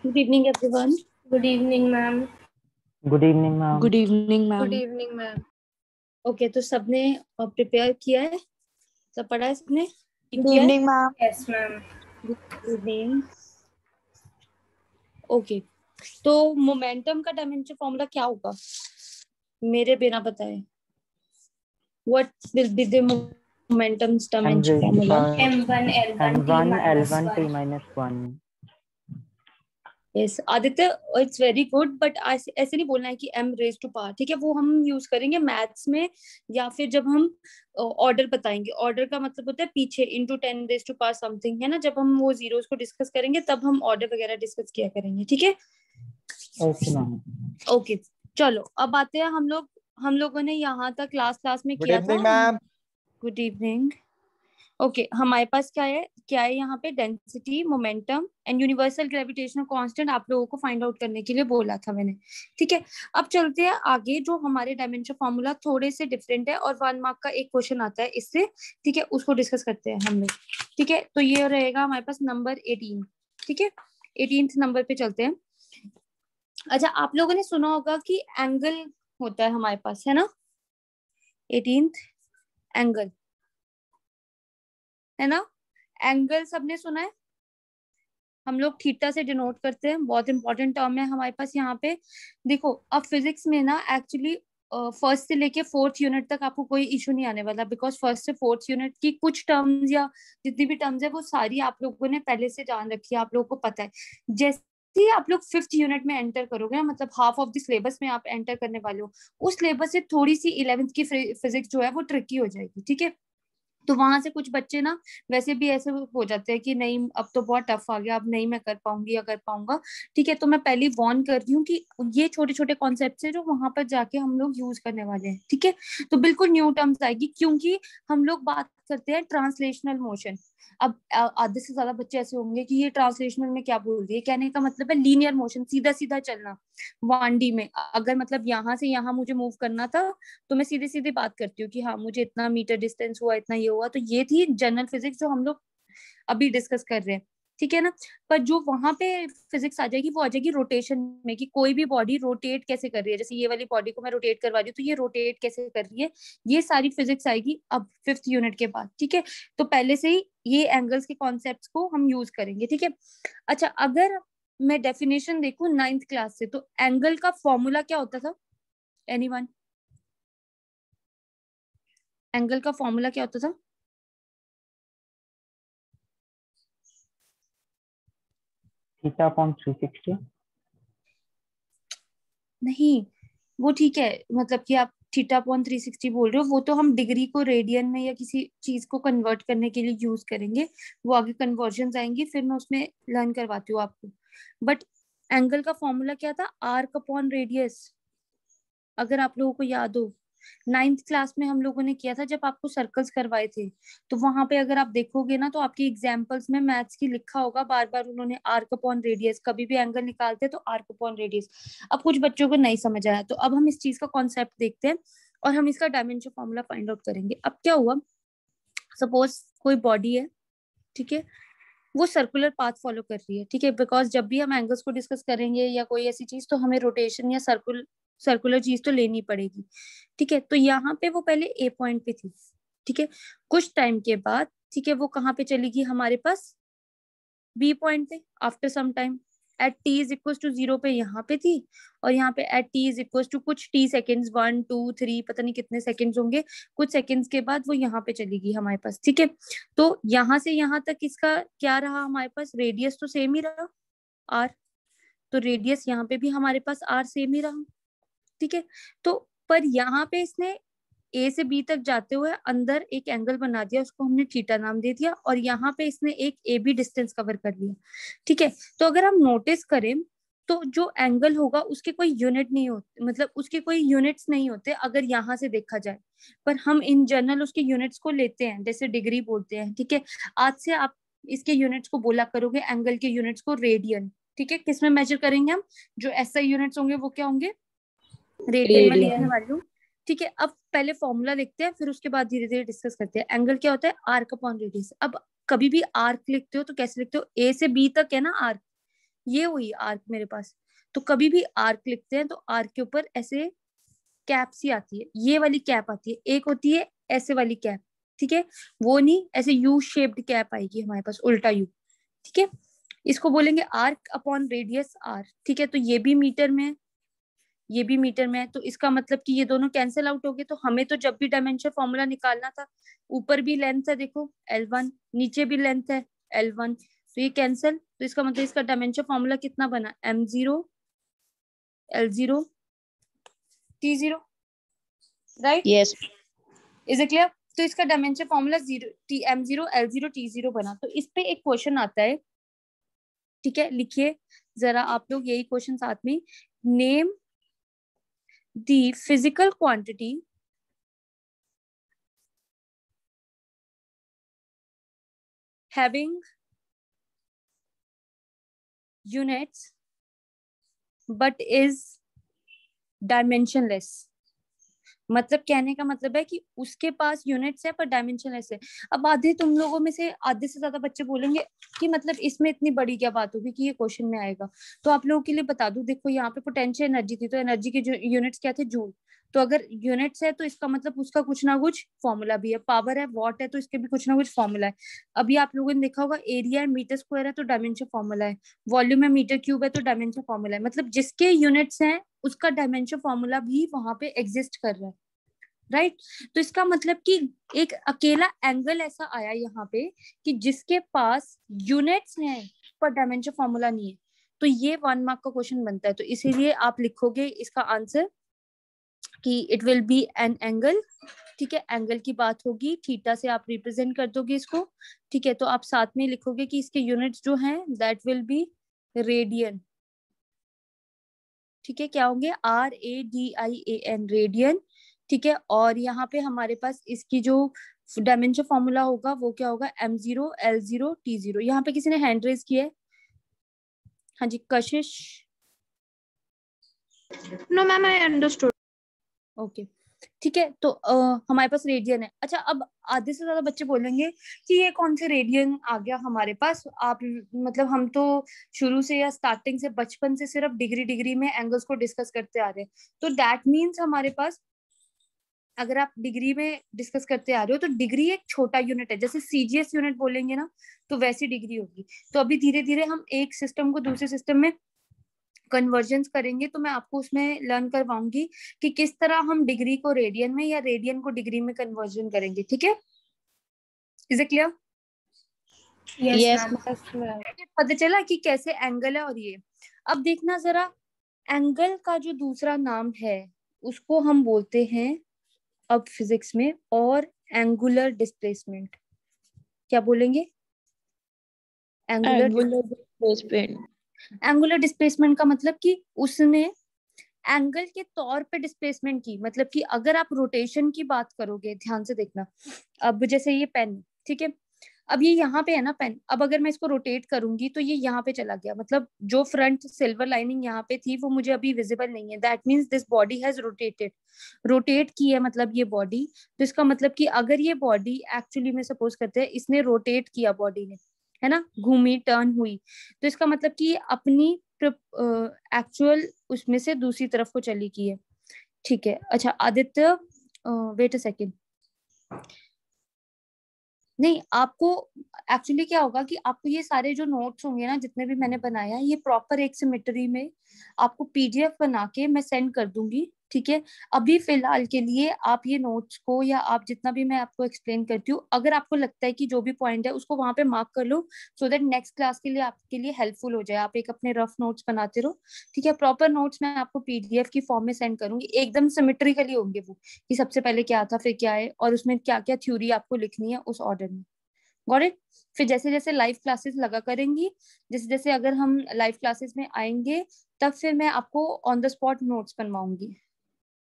Good evening, everyone. Good evening, ma'am. Good evening ma'am. Good evening ma'am. Good evening, ma'am. Okay, तो सबने prepare किया है, सब पढ़ा है सबने? Good evening ma'am. Yes, ma'am. Good evening. Okay, तो मोमेंटम का डायमेंशन फॉर्मूला क्या होगा मेरे बिना बताए? What will be the momentums dimension formula? M1 L1 T M1 minus L1 T 1. minus 1। Yes Aditya, it's very good, but ऐसे नहीं बोलना है कि m रेज टू पावर, ठीक है? वो हम यूज करेंगे मैथ्स में, या फिर जब हम ऑर्डर बताएंगे। ऑर्डर का मतलब होता है पीछे into 10 raise to power something, है ना? जब हम वो जीरोस को डिस्कस करेंगे तब हम ऑर्डर वगैरह डिस्कस किया करेंगे, ठीक है? Okay ma'am. ओके, चलो अब आते हैं हम लोगों ने यहाँ तक क्लास में किया था। मैम। Good evening. ओके, हमारे पास क्या है यहाँ पे? Density, momentum and universal gravitational constant आप लोगों को फाइंड आउट करने के लिए बोला था मैंने, ठीक है? अब चलते हैं आगे। जो हमारे डायमेंशन फॉर्मूला थोड़े से डिफरेंट है और 1 मार्क का एक क्वेश्चन आता है इससे, ठीक है? उसको डिस्कस करते हैं हम लोग, ठीक है? तो ये रहेगा हमारे पास नंबर 18, ठीक है? 18th नंबर पे चलते हैं। अच्छा, आप लोगों ने सुना होगा कि एंगल होता है हमारे पास, है ना? 18th एंगल, है ना? एंगल सबने सुना है? हम लोग थीटा से डिनोट करते हैं, बहुत इंपॉर्टेंट टर्म है हमारे पास यहाँ पे। देखो, अब फिजिक्स में ना एक्चुअली फर्स्ट से लेके 4th यूनिट तक आपको कोई इशू नहीं आने वाला, बिकॉज फर्स्ट से 4th यूनिट की कुछ टर्म्स या जितनी भी टर्म्स है वो सारी आप लोगों ने पहले से जान रखी है, आप लोगों को पता है। जैसे ही आप लोग 5th यूनिट में एंटर करोगे ना, मतलब हाफ ऑफ द सिलेबस में आप एंटर करने वाले हो, उस सिलेबस से थोड़ी सी 11th की फिजिक्स जो है वो ट्रिकी हो जाएगी, ठीक है? तो वहां से कुछ बच्चे ना वैसे भी ऐसे हो जाते हैं कि नहीं अब तो बहुत टफ आ गया, अब नहीं मैं कर पाऊंगी या कर पाऊंगा, ठीक है? तो मैं पहले वार्न कर रही हूँ कि ये छोटे छोटे कॉन्सेप्ट है जो वहां पर जाके हम लोग यूज करने वाले हैं, ठीक है? तो बिल्कुल न्यू टर्म्स आएगी, क्योंकि हम लोग बात करते हैं ट्रांसलेशनल मोशन। अब आधे से ज्यादा बच्चे ऐसे होंगे कि ये ट्रांसलेशनल में क्या बोल रही है? कहने का मतलब है लीनियर मोशन, सीधा सीधा चलना 1D में। अगर मतलब यहाँ से यहाँ मुझे मूव करना था तो मैं सीधे सीधे बात करती हूँ कि हाँ मुझे इतना मीटर डिस्टेंस हुआ, इतना ये हुआ। तो ये थी जनरल फिजिक्स जो हम लोग अभी डिस्कस कर रहे हैं, ठीक है ना? पर जो वहां पे फिजिक्स आ जाएगी वो आ जाएगी रोटेशन में, कि कोई भी बॉडी रोटेट कैसे कर रही है। जैसे ये वाली बॉडी को मैं रोटेट करवा रही हूँ तो ये रोटेट कैसे कर रही है, ये सारी फिजिक्स आएगी अब 5th यूनिट के बाद, ठीक है? तो पहले से ही ये एंगल्स के कॉन्सेप्ट को हम यूज करेंगे, ठीक है? अच्छा, अगर मैं डेफिनेशन देखूं 9th क्लास से, तो एंगल का फॉर्मूला क्या होता था? एनीवन? एंगल का फॉर्मूला क्या होता था? Theta upon 360। नहीं, वो ठीक है, मतलब कि आप थीटा अपॉन 360 बोल रहे हो, वो तो हम डिग्री को रेडियन में या किसी चीज को कन्वर्ट करने के लिए यूज करेंगे। वो आगे कन्वर्जन आएंगी, फिर मैं उसमें लर्न करवाती हूँ आपको। बट एंगल का फॉर्मूला क्या था? Arc upon radius. अगर आप लोगों को याद हो, 9th क्लास में हम लोगों ने किया था जब आपको सर्कल्स करवाए थे। तो वहां पे अगर आप देखोगे ना तो आपकी एग्जाम्पल्स में मैथ्स की लिखा होगा बार बार उन्होंने आर्क अपॉन रेडियस, कभी भी एंगल निकालते तो आर्क अपॉन रेडियस। अब कुछ बच्चों को नहीं समझ आया, तो अब हम इस चीज का कॉन्सेप्ट देखते हैं और हम इसका डायमेंशन फॉर्मूला फाइंड आउट करेंगे। अब क्या हुआ, सपोज कोई बॉडी है, ठीक है? वो सर्कुलर पाथ फॉलो कर रही है, ठीक है? बिकॉज जब भी हम एंगल्स को डिस्कस करेंगे या कोई ऐसी चीज, तो हमें रोटेशन या सर्कुलर चीज तो लेनी पड़ेगी, ठीक है? तो यहाँ पे वो पहले ए पॉइंट पे थी, ठीक है? कुछ टाइम के बाद, ठीक है, वो कहाँ पे चलेगी हमारे पास? बी पॉइंट पे। After some time at t is equal to 0 पे यहाँ पे थी, और यहाँ पे at t is equal to कुछ टी सेकेंड्स, 1 2 3 पता नहीं कितने सेकेंड्स होंगे, कुछ सेकेंड्स के बाद वो यहाँ पे चलेगी हमारे पास, ठीक है? तो यहाँ से यहाँ तक इसका क्या रहा हमारे पास? रेडियस तो सेम ही रहा, आर। तो रेडियस यहाँ पे भी हमारे पास आर सेम ही रहा, ठीक है? तो पर यहाँ पे इसने ए से बी तक जाते हुए अंदर एक एंगल बना दिया, उसको हमने थीटा नाम दे दिया, और यहाँ पे इसने एक ए बी डिस्टेंस कवर कर लिया, ठीक है? तो अगर हम नोटिस करें तो जो एंगल होगा उसके कोई यूनिट नहीं होते, मतलब उसके कोई यूनिट्स नहीं होते अगर यहाँ से देखा जाए, पर हम इन जनरल उसके यूनिट्स को लेते हैं, जैसे डिग्री बोलते हैं, ठीक है? आज से आप इसके यूनिट्स को बोला करोगे, एंगल के यूनिट्स को रेडियन, ठीक है? किसमें मेजर करेंगे हम? जो एसआई यूनिट्स होंगे वो क्या होंगे? रेडियन में लिखने वाली हूँ, ठीक है? अब पहले फॉर्मूला लिखते हैं, फिर उसके बाद धीरे धीरे डिस्कस करते हैं। एंगल क्या होता है? Arc upon radius. अब कभी भी आर्क लिखते हो तो कैसे लिखते हो? ए से बी तक है ना आर्क, ये हुई आर्क मेरे पास। तो कभी भी आर्क लिखते हैं तो आर्क के ऊपर ऐसे कैप सी आती है, ये वाली कैप आती है, एक होती है ऐसे वाली कैप, ठीक है, वो नहीं, ऐसे यू शेप्ड कैप आएगी हमारे पास, उल्टा यू, ठीक है। इसको बोलेंगे आर्क अपॉन रेडियस आर, ठीक है। तो ये भी मीटर में है, ये भी मीटर में है, तो इसका मतलब कि ये दोनों कैंसिल आउट हो गए। तो हमें तो जब भी डायमेंशन फॉर्मूला निकालना था, ऊपर भी लेंथ है देखो L1, नीचे भी लेंथ है L1, तो ये कैंसिल, तो इसका मतलब इसका डायमेंशन फॉर्मूला कितना बना, M0 L0 T0, right? Yes. Is it clear? तो इसका dimension formula M0 L0 T0 बना। तो इस पे एक क्वेश्चन आता है, ठीक है, लिखिए जरा आप लोग यही क्वेश्चन साथ में, name the physical quantity having units but is dimensionless। मतलब कहने का मतलब है कि उसके पास यूनिट्स है पर डायमेंशनलेस है। अब आधे तुम लोगों में से आधे से ज्यादा बच्चे बोलेंगे कि मतलब इसमें इतनी बड़ी क्या बात होगी कि ये क्वेश्चन में आएगा। तो आप लोगों के लिए बता दूं, देखो यहाँ पे पोटेंशियल एनर्जी थी, तो एनर्जी के जो यूनिट्स क्या थे, जूल। तो अगर यूनिट्स है तो इसका मतलब उसका कुछ ना कुछ फॉर्मूला भी है, पावर है, वॉट है, तो इसके भी कुछ ना कुछ फॉर्मूला है। अभी आप लोगों ने देखा होगा एरिया है मीटर स्क्वायर है तो डायमेंशन फॉर्मूला है, वॉल्यूम है मीटर क्यूब है तो डायमेंशन फॉर्मूला है। मतलब जिसके यूनिट्स हैं उसका डायमेंशन फॉर्मूला भी वहां पे एग्जिस्ट कर रहा है, राइट? तो इसका मतलब कि एक अकेला एंगल ऐसा आया यहाँ पे कि जिसके पास यूनिट्स हैं पर डायमेंशन फॉर्मूला नहीं है, तो ये 1 मार्क का क्वेश्चन बनता है। तो इसीलिए आप लिखोगे इसका आंसर कि it will be an angle, ठीक है, एंगल की बात होगी, थीटा से आप रिप्रेजेंट कर दोगे इसको, ठीक है। तो आप साथ में लिखोगे कि इसके यूनिट्स जो हैं दैट विल बी रेडियन, ठीक है, क्या होंगे, RADIAN, रेडियन, ठीक है। और यहाँ पे हमारे पास इसकी जो डायमेंशन फॉर्मूला होगा वो क्या होगा, M0 L0 T0। यहाँ पे किसी ने हैंड रेज किया है? हाँ जी, कशिश। No, ma'am, I understood. Okay, ठीक है। तो हमारे पास रेडियन है। अच्छा, अब आधे से ज्यादा बच्चे बोलेंगे कि ये कौन से रेडियन आ गया हमारे पास, आप मतलब हम तो शुरू से या स्टार्टिंग से बचपन से सिर्फ डिग्री डिग्री में एंगल्स को डिस्कस करते आ रहे हैं। तो दैट मीन्स हमारे पास, अगर आप डिग्री में डिस्कस करते आ रहे हो तो डिग्री एक छोटा यूनिट है, जैसे CGS यूनिट बोलेंगे ना तो वैसी डिग्री होगी। तो अभी धीरे धीरे हम एक सिस्टम को दूसरे सिस्टम में कन्वर्जेंस करेंगे, तो मैं आपको उसमें लर्न करवाऊंगी कि किस तरह हम डिग्री को रेडियन में या रेडियन को डिग्री में कन्वर्जन करेंगे, ठीक है? Is it clear? Yes, Yes, ma'am. पता चला कि कैसे एंगल है। और ये अब देखना जरा, एंगल का जो दूसरा नाम है उसको हम बोलते हैं अब फिजिक्स में, और एंगुलर डिस्प्लेसमेंट। क्या बोलेंगे? angular displacement. एंगुलर डिस्प्लेसमेंट का मतलब कि उसने एंगल के तौर पे डिस्प्लेसमेंट की, मतलब कि अगर आप रोटेशन की बात करोगे, ध्यान से देखना, अब जैसे ये पेन, ठीक है, अब ये यहाँ पे है ना पेन, अब अगर मैं इसको रोटेट करूंगी तो ये यहाँ पे चला गया, मतलब जो फ्रंट सिल्वर लाइनिंग यहाँ पे थी वो मुझे अभी विजिबल नहीं है। That means this body has rotated, rotate की है मतलब ये बॉडी। तो इसका मतलब कि अगर ये बॉडी एक्चुअली में सपोज करते हैं इसने रोटेट किया, बॉडी ने, है ना, घूमी, टर्न हुई, तो इसका मतलब कि ये अपनी एक्चुअल उसमें से दूसरी तरफ को चली गई है, ठीक है। अच्छा आदित्य, वेट अ सेकेंड, नहीं आपको एक्चुअली क्या होगा कि आपको ये सारे जो नोट्स होंगे ना जितने भी मैंने बनाया है, ये प्रॉपर एक सिमेट्री में आपको PDF बना के मैं सेंड कर दूंगी, ठीक है। अभी फिलहाल के लिए आप ये नोट्स को या आप जितना भी मैं आपको एक्सप्लेन करती हूँ, अगर आपको लगता है कि जो भी पॉइंट है उसको वहां पे मार्क कर लो, सो दैट नेक्स्ट क्लास के लिए आपके लिए हेल्पफुल हो जाए, आप एक अपने रफ नोट्स बनाते रहो, ठीक है। प्रॉपर नोट्स मैं आपको PDF की फॉर्म में सेंड करूंगी, एकदम सिमेट्रिकली होंगे वो, कि सबसे पहले क्या था फिर क्या है और उसमें क्या क्या थ्योरी आपको लिखनी है उस ऑर्डर में। Got it? फिर जैसे जैसे लाइव क्लासेस लगा करेंगी, जैसे जैसे अगर हम लाइव क्लासेस में आएंगे तब फिर मैं आपको ऑन द स्पॉट नोट्स बनवाऊंगी।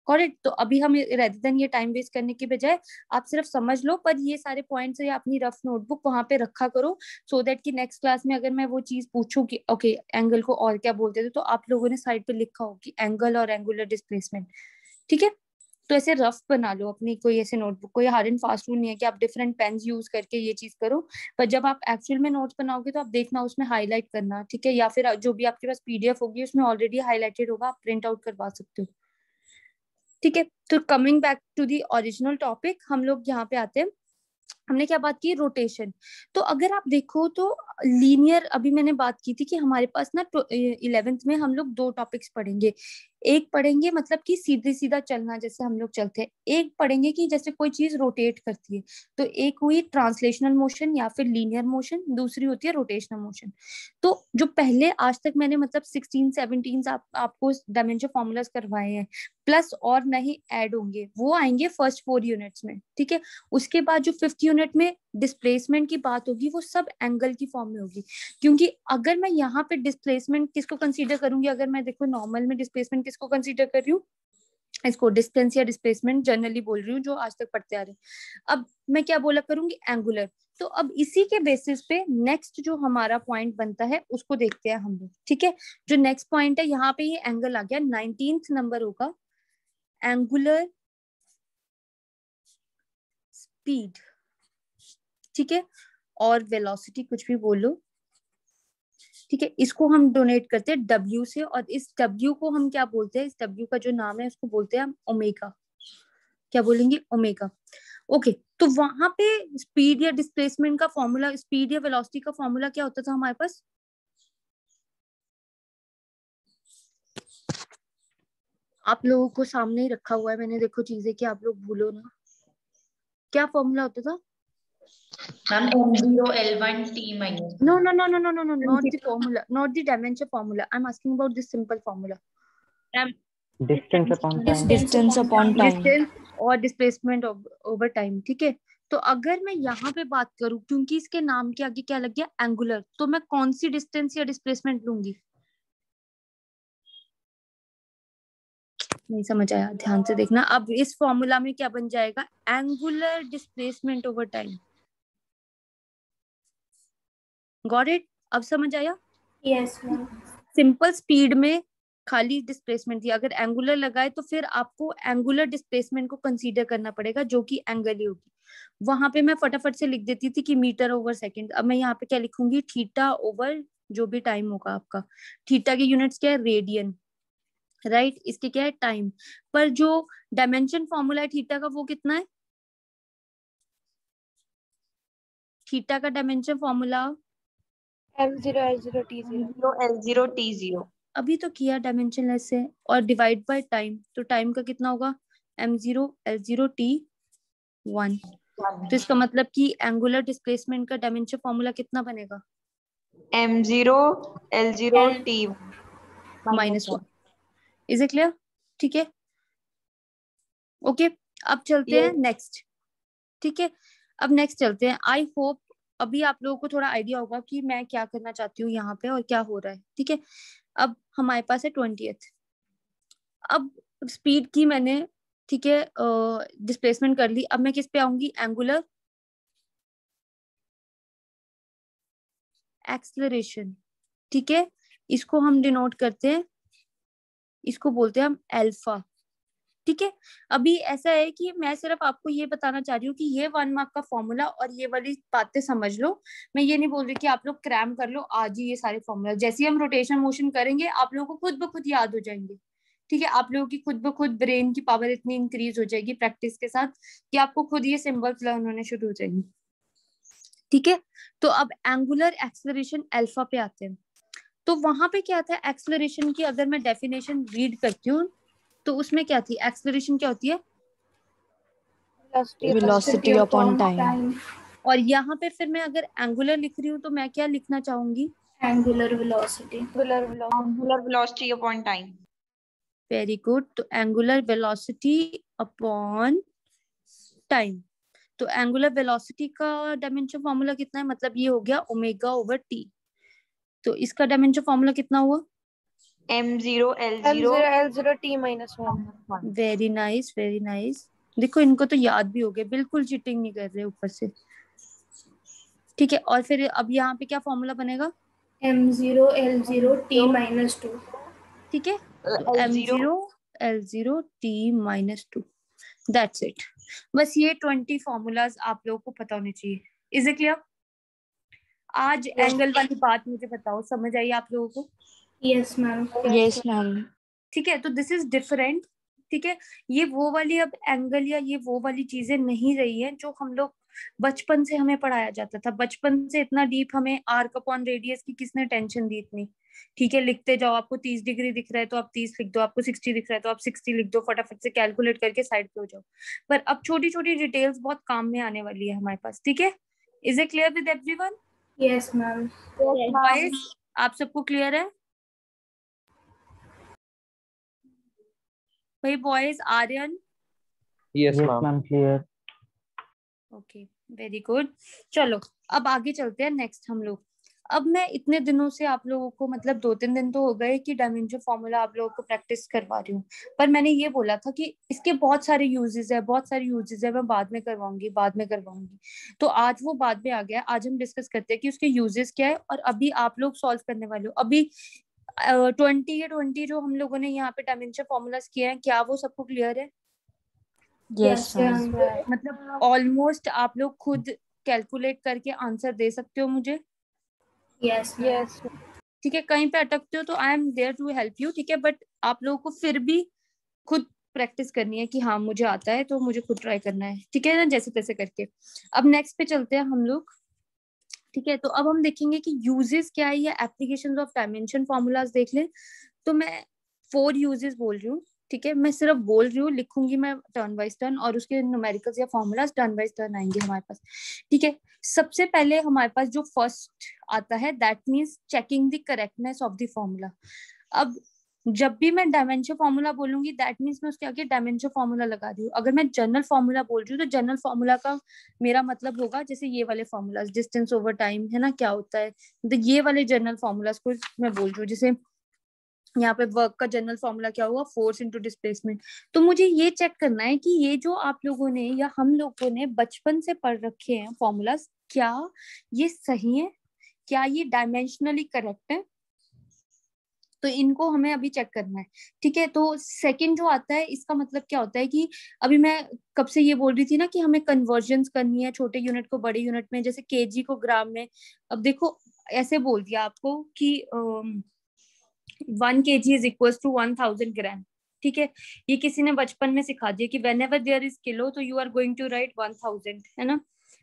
Got it? तो अभी हम रेदर देन ये टाइम वेस्ट करने की बजाय आप सिर्फ समझ लो, पर ये सारे पॉइंट्स या अपनी रफ नोटबुक वहां पे रखा करो, सो दैट कि नेक्स्ट क्लास में अगर मैं वो चीज पूछूं कि ओके एंगल को और क्या बोलते थे, तो आप लोगों ने साइड पे लिखा हो कि एंगल और एंगुलर डिस्प्लेसमेंट, ठीक है। तो ऐसे रफ बना लो अपनी कोई ऐसे नोटबुक। कोई हार्ड एंड फास्ट रूल नहीं है कि आप डिफरेंट पेन्स यूज करके ये चीज करो, पर जब आप एक्चुअल में नोट्स बनाओगे तो आप देखना उसमें हाईलाइट करना, ठीक है, या फिर जो भी आपके पास पीडीएफ होगी उसमें ऑलरेडी हाईलाइटेड होगा, आप प्रिंट आउट करवा सकते हो, ठीक है। तो coming back to the original topic, हम लोग यहाँ पे आते हैं। हमने क्या बात की, रोटेशन। तो अगर आप देखो तो लीनियर, अभी मैंने बात की थी कि हमारे पास ना 11th में हम लोग 2 टॉपिक्स पढ़ेंगे। एक पढ़ेंगे मतलब कि सीधे सीधा चलना जैसे हम लोग चलते हैं, एक पढ़ेंगे कि जैसे कोई चीज रोटेट करती है। तो एक हुई ट्रांसलेशनल मोशन या फिर लीनियर मोशन, दूसरी होती है रोटेशनल मोशन। तो जो पहले आज तक मैंने मतलब 16 17 आपको डायमेंशन फॉर्मूलाज करवाए हैं, प्लस और नहीं ऐड होंगे, वो आएंगे फर्स्ट 4 यूनिट्स में, ठीक है। उसके बाद जो 5th यूनिट में डिस्प्लेसमेंट की बात होगी वो सब एंगल की फॉर्म में होगी। क्योंकि अगर मैं यहाँ पे डिस्प्लेसमेंट किसको कंसीडर करूंगी, अगर मैं देखो नॉर्मल में डिस्प्लेसमेंट किसको कंसीडर कर रही हूँ, इसको डिस्टेंस या डिस्प्लेसमेंट जनरली बोल रही हूँ जो आज तक पढ़ते आ रहे हैं। अब मैं क्या बोला करूंगी, एंगुलर। तो अब इसी के बेसिस पे नेक्स्ट जो हमारा पॉइंट बनता है उसको देखते हैं हम लोग, ठीक है। जो नेक्स्ट पॉइंट है यहाँ पे ये एंगल आ गया, 19th नंबर होगा एंगुलर स्पीड, ठीक है, और वेलोसिटी कुछ भी बोलो, ठीक है। इसको हम डोनेट करते हैं W से, और इस W को हम क्या बोलते हैं, इस W का जो नाम है उसको बोलते हैं हम ओमेगा। क्या बोलेंगे, ओमेगा। ओके, तो वहां पे स्पीड या डिस्प्लेसमेंट का फॉर्मूला, स्पीड या वेलोसिटी का फॉर्मूला क्या होता था हमारे पास, आप लोगों को सामने ही रखा हुआ है मैंने, देखो चीजें कि आप लोग भूलो ना। क्या फॉर्मूला होता था ma'am? M0 L1 T minus No, no, no, no, no, no, no, not the formula, not the dimension formula. I'm asking about this simple formula. Distance upon time. Distance upon time. Distance और displacement over time, ठीक है। तो अगर मैं यहाँ पे बात करूं, क्योंकि इसके नाम के आगे क्या लग गया, एंगुलर, तो मैं कौन सी डिस्टेंस या डिस्प्लेसमेंट लूंगी, नहीं समझ आया, ध्यान से देखना। अब इस फॉर्मूला में क्या बन जाएगा, angular displacement over time. Got it, अब समझ आया। Yes, ma'am. सिंपल स्पीड में खाली डिस्प्लेसमेंट थी, अगर एंगुलर लगाए तो फिर आपको एंगुलर डिस्प्लेसमेंट को कंसीडर करना पड़ेगा जो कि एंगल ही होगी। वहां पे मैं फटाफट से लिख देती थी कि मीटर ओवर सेकंड। अब मैं यहाँ पे क्या लिखूंगी, थीटा ओवर जो भी टाइम होगा आपका। थीटा के यूनिट्स क्या है, रेडियन, राइट। इसके क्या है, टाइम। पर जो डायमेंशन फॉर्मूला है थीटा का वो कितना है, थीटा का dimension formula M0 L0 T0 L0 T0. अभी तो किया डायमेंशनलेस से, और डिवाइड बाय टाइम, तो टाइम का कितना होगा, m0 l0 t1। तो इसका मतलब कि एंगुलर डिस्प्लेसमेंट का डायमेंशन फॉर्मूला कितना बनेगा, M0 L0 T -1। Is it clear, ठीक है, ओके। अब चलते हैं नेक्स्ट, ठीक है। अब नेक्स्ट चलते हैं। आई होप अभी आप लोगों को थोड़ा आइडिया होगा कि मैं क्या करना चाहती हूँ यहाँ पे और क्या हो रहा है, ठीक है। अब हमारे पास है 20th। अब स्पीड की मैंने, ठीक है, डिस्प्लेसमेंट कर ली। अब मैं किस पे आऊंगी, एंगुलर एक्सेलरेशन, ठीक है। इसको हम डिनोट करते हैं, इसको बोलते हैं हम अल्फा, ठीक है। अभी ऐसा है कि मैं सिर्फ आपको ये बताना चाह रही हूँ कि ये 1 मार्क का फॉर्मूला और ये वाली बातें समझ लो। मैं ये नहीं बोल रही कि आप लोग क्रैम कर लो आज ही ये सारे फॉर्मूला। जैसे ही हम रोटेशन मोशन करेंगे आप लोगों को खुद ब खुद याद हो जाएंगे, ठीक है। आप लोगों की खुद ब खुद ब्रेन की पावर इतनी इंक्रीज हो जाएगी प्रैक्टिस के साथ कि आपको खुद ये सिंबल्स लर्न होने शुरू हो जाएंगे, ठीक है। तो अब एंगुलर एक्सेलरेशन अल्फा पे आते हैं। तो वहां पे क्या था, एक्सेलरेशन की अगर मैं डेफिनेशन रीड करती हूँ तो उसमें क्या थी, एक्सेलरेशन क्या होती है, Velocity upon time. और यहाँ पे फिर मैं अगर एंगुलर लिख रही हूँ तो मैं क्या लिखना चाहूंगी, Angular velocity. Angular velocity upon time. Very good. तो एंगुलर वेलोसिटी अपॉन टाइम। तो एंगुलर वेलोसिटी का डायमेंशन फॉर्मूला कितना है, मतलब ये हो गया ओमेगा ओवर टी। तो इसका डायमेंशन फॉर्मूला कितना हुआ, M0 L0 L0 T -1. Very nice, very nice. देखो इनको तो याद भी हो गया, बिल्कुल चीटिंग नहीं कर रहे ऊपर से, ठीक है। और फिर अब यहाँ पे क्या फॉर्मूला बनेगा, M0 L0 T -2. ठीक है। तो L0 m0 l0 t -2। That's it. बस ये 20 फॉर्मूलाज आप लोगों को पता होने चाहिए। Is it clear? आज एंगल वाली बात मुझे बताओ, समझ आई आप लोगों को? Yes ma'am. Yes ma'am. ठीक है, तो दिस इज डिफरेंट। ठीक है, ये वो वाली अब एंगल या ये वो वाली चीजें नहीं रही है जो हम लोग बचपन से हमें पढ़ाया जाता था। बचपन से इतना डीप हमें आर्क अपॉन रेडियस की किसने टेंशन दी इतनी? ठीक है, लिखते जाओ, आपको 30 डिग्री दिख रहा है तो आप 30 लिख दो, आपको 60 दिख रहा है तो आप 60 लिख दो, फटाफट से कैलकुलेट करके साइड पे हो जाओ। पर अब छोटी छोटी डिटेल्स बहुत काम में आने वाली है हमारे पास। ठीक है, is it clear with everyone? Yes ma'am. Boys आप सबको क्लियर है भाई? Boys, Aryan? Yes ma'am clear. Okay, very good. चलो अब आगे चलते हैं नेक्स्ट हम लोग। अब मैं इतने दिनों से आप लोगों को, मतलब 2-3 दिन तो हो गए कि डायमेंशन फॉर्मूला आप लोगों को प्रैक्टिस करवा रही हूँ, पर मैंने ये बोला था कि इसके बहुत सारे यूजेस है, बहुत सारे यूजेस है, मैं बाद में करवाऊंगी। तो आज वो बाद में आ गया। आज हम डिस्कस करते हैं कि उसके यूजेस क्या है, और अभी आप लोग सॉल्व करने वाले हो। अभी 20 जो हम लोगों ने यहाँ पे डायमेंशन फॉर्मूलाज किए हैं, क्या वो सबको क्लियर है? Yes ma'am. मतलब ऑलमोस्ट आप लोग खुद कैलकुलेट करके आंसर दे सकते हो मुझे? Yes yes. ठीक है, कहीं पे अटकते हो तो I am there to help you. ठीक है, बट आप लोगों को फिर भी खुद प्रैक्टिस करनी है कि हाँ मुझे आता है तो मुझे खुद ट्राई करना है। ठीक है ना, जैसे तैसे करके। अब नेक्स्ट पे चलते हैं हम लोग। ठीक है, तो अब हम देखेंगे कि यूजेस क्या है या एप्लीकेशंस ऑफ डायमेंशन फॉर्मूलाज देख लें। तो मैं 4 यूजेस बोल रही हूँ। ठीक है, मैं सिर्फ बोल रही हूँ, लिखूंगी मैं टर्न बाय टर्न, और उसके न्यूमेरिकल्स या फॉर्मूलाज टर्न बाय टर्न आएंगे हमारे पास। ठीक है, सबसे पहले हमारे पास जो फर्स्ट आता है that means checking the correctness of the formula. अब जब भी मैं डायमेंशन फॉर्मूला बोलूंगी दैट मीन्स मैं उसके आगे डायमेंशन फॉर्मूला लगा रही हूँ। अगर मैं जनरल फॉर्मूला बोल रही हूँ तो जनरल फॉर्मूला का मेरा मतलब होगा जैसे ये वाले फॉर्मूलाज, डिस्टेंस ओवर टाइम है ना, क्या होता है, तो ये वाले जनरल फॉर्मूलाज को मैं बोल रही हूँ। जैसे यहाँ पे वर्क का जनरल फॉर्मूला क्या हुआ, फोर्स इनटू डिस्प्लेसमेंट। तो मुझे ये चेक करना है कि ये जो आप लोगों ने या हम लोगों ने बचपन से पढ़ रखे हैं फॉर्मूलाज, क्या ये सही है, क्या ये डायमेंशनली करेक्ट है? तो इनको हमें अभी चेक करना है। ठीक है, तो सेकंड जो आता है इसका मतलब क्या होता है कि अभी मैं कब से ये बोल रही थी ना कि हमें कन्वर्जन्स करनी है छोटे यूनिट को बड़े यूनिट में, जैसे केजी को ग्राम में। अब देखो ऐसे बोल दिया आपको कि 1 kg इज इक्वल टू 1000 ग्राम। ठीक है, ये किसी ने बचपन में सिखा दिया कि whenever there is kilo तो you are going to write 1000, है ना।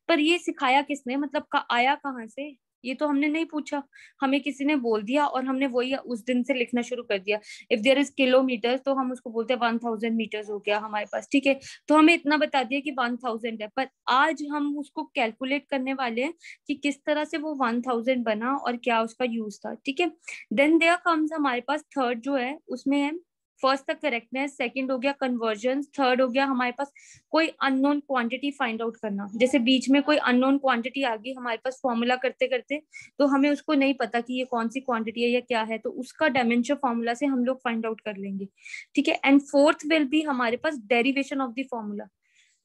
पर ये सिखाया किसने, मतलब आया कहाँ से? ये तो हमने नहीं पूछा, हमें किसी ने बोल दिया और हमने वही उस दिन से लिखना शुरू कर दिया। इफ देयर इज किलोमीटर तो हम उसको बोलते हैं 1000 मीटर्स हो गया हमारे पास। ठीक है, तो हमें इतना बता दिया कि 1000 है, पर आज हम उसको कैलकुलेट करने वाले हैं कि किस तरह से वो 1000 बना और क्या उसका यूज था। ठीक है, देन देयर कम्स हमारे पास थर्ड जो है, उसमें है फर्स्ट तक करेक्टनेस, सेकंड हो गया कन्वर्जन, थर्ड हो गया हमारे पास कोई अननोन क्वांटिटी फाइंड आउट करना। जैसे बीच में कोई अननोन क्वांटिटी आ गई हमारे पास फॉर्मूला करते करते, तो हमें उसको नहीं पता कि ये कौन सी क्वांटिटी है या क्या है, तो उसका डायमेंशन फॉर्मूला से हम लोग फाइंड आउट कर लेंगे। ठीक है, एंड फोर्थ विल बी हमारे पास डेरिवेशन ऑफ द फॉर्मूला।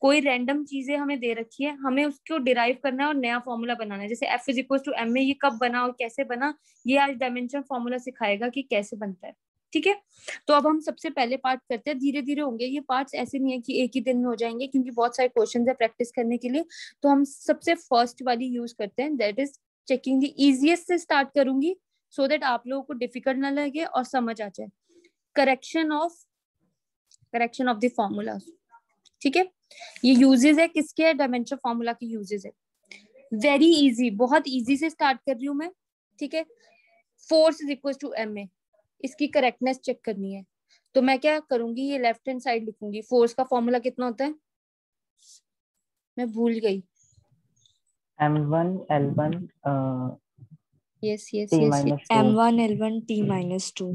कोई रैंडम चीजें हमें दे रखी है, हमें उसको डिराइव करना है और नया फॉर्मूला बनाना है। जैसे F is equal to M में ये कब बना और कैसे बना, ये आज डायमेंशन फॉर्मूला सिखाएगा कि कैसे बनता है। ठीक है, तो अब हम सबसे पहले पार्ट करते हैं, धीरे धीरे होंगे ये पार्ट्स, ऐसे नहीं है कि एक ही दिन में हो जाएंगे क्योंकि बहुत सारे क्वेश्चंस है प्रैक्टिस करने के लिए। तो हम सबसे फर्स्ट वाली यूज करते हैं, that is checking the easiest से स्टार्ट करूंगी सो दैट आप लोगों को डिफिकल्ट ना लगे और समझ आ जाए। Correction of the formula. ठीक है, ये यूजेस है किसके है, डायमेंशन फॉर्मूला के यूजेस है। वेरी इजी, बहुत इजी से स्टार्ट कर रही हूँ मैं। ठीक है, force is equal to M A, इसकी करेक्टनेस चेक करनी है। तो मैं क्या करूंगी, ये लेफ्ट हैंड साइड लिखूंगी। फोर्स का फॉर्मूला कितना होता है, मैं भूल गई। M1 L1 yes yes T yes, minus 2. M1 L1 T minus 2।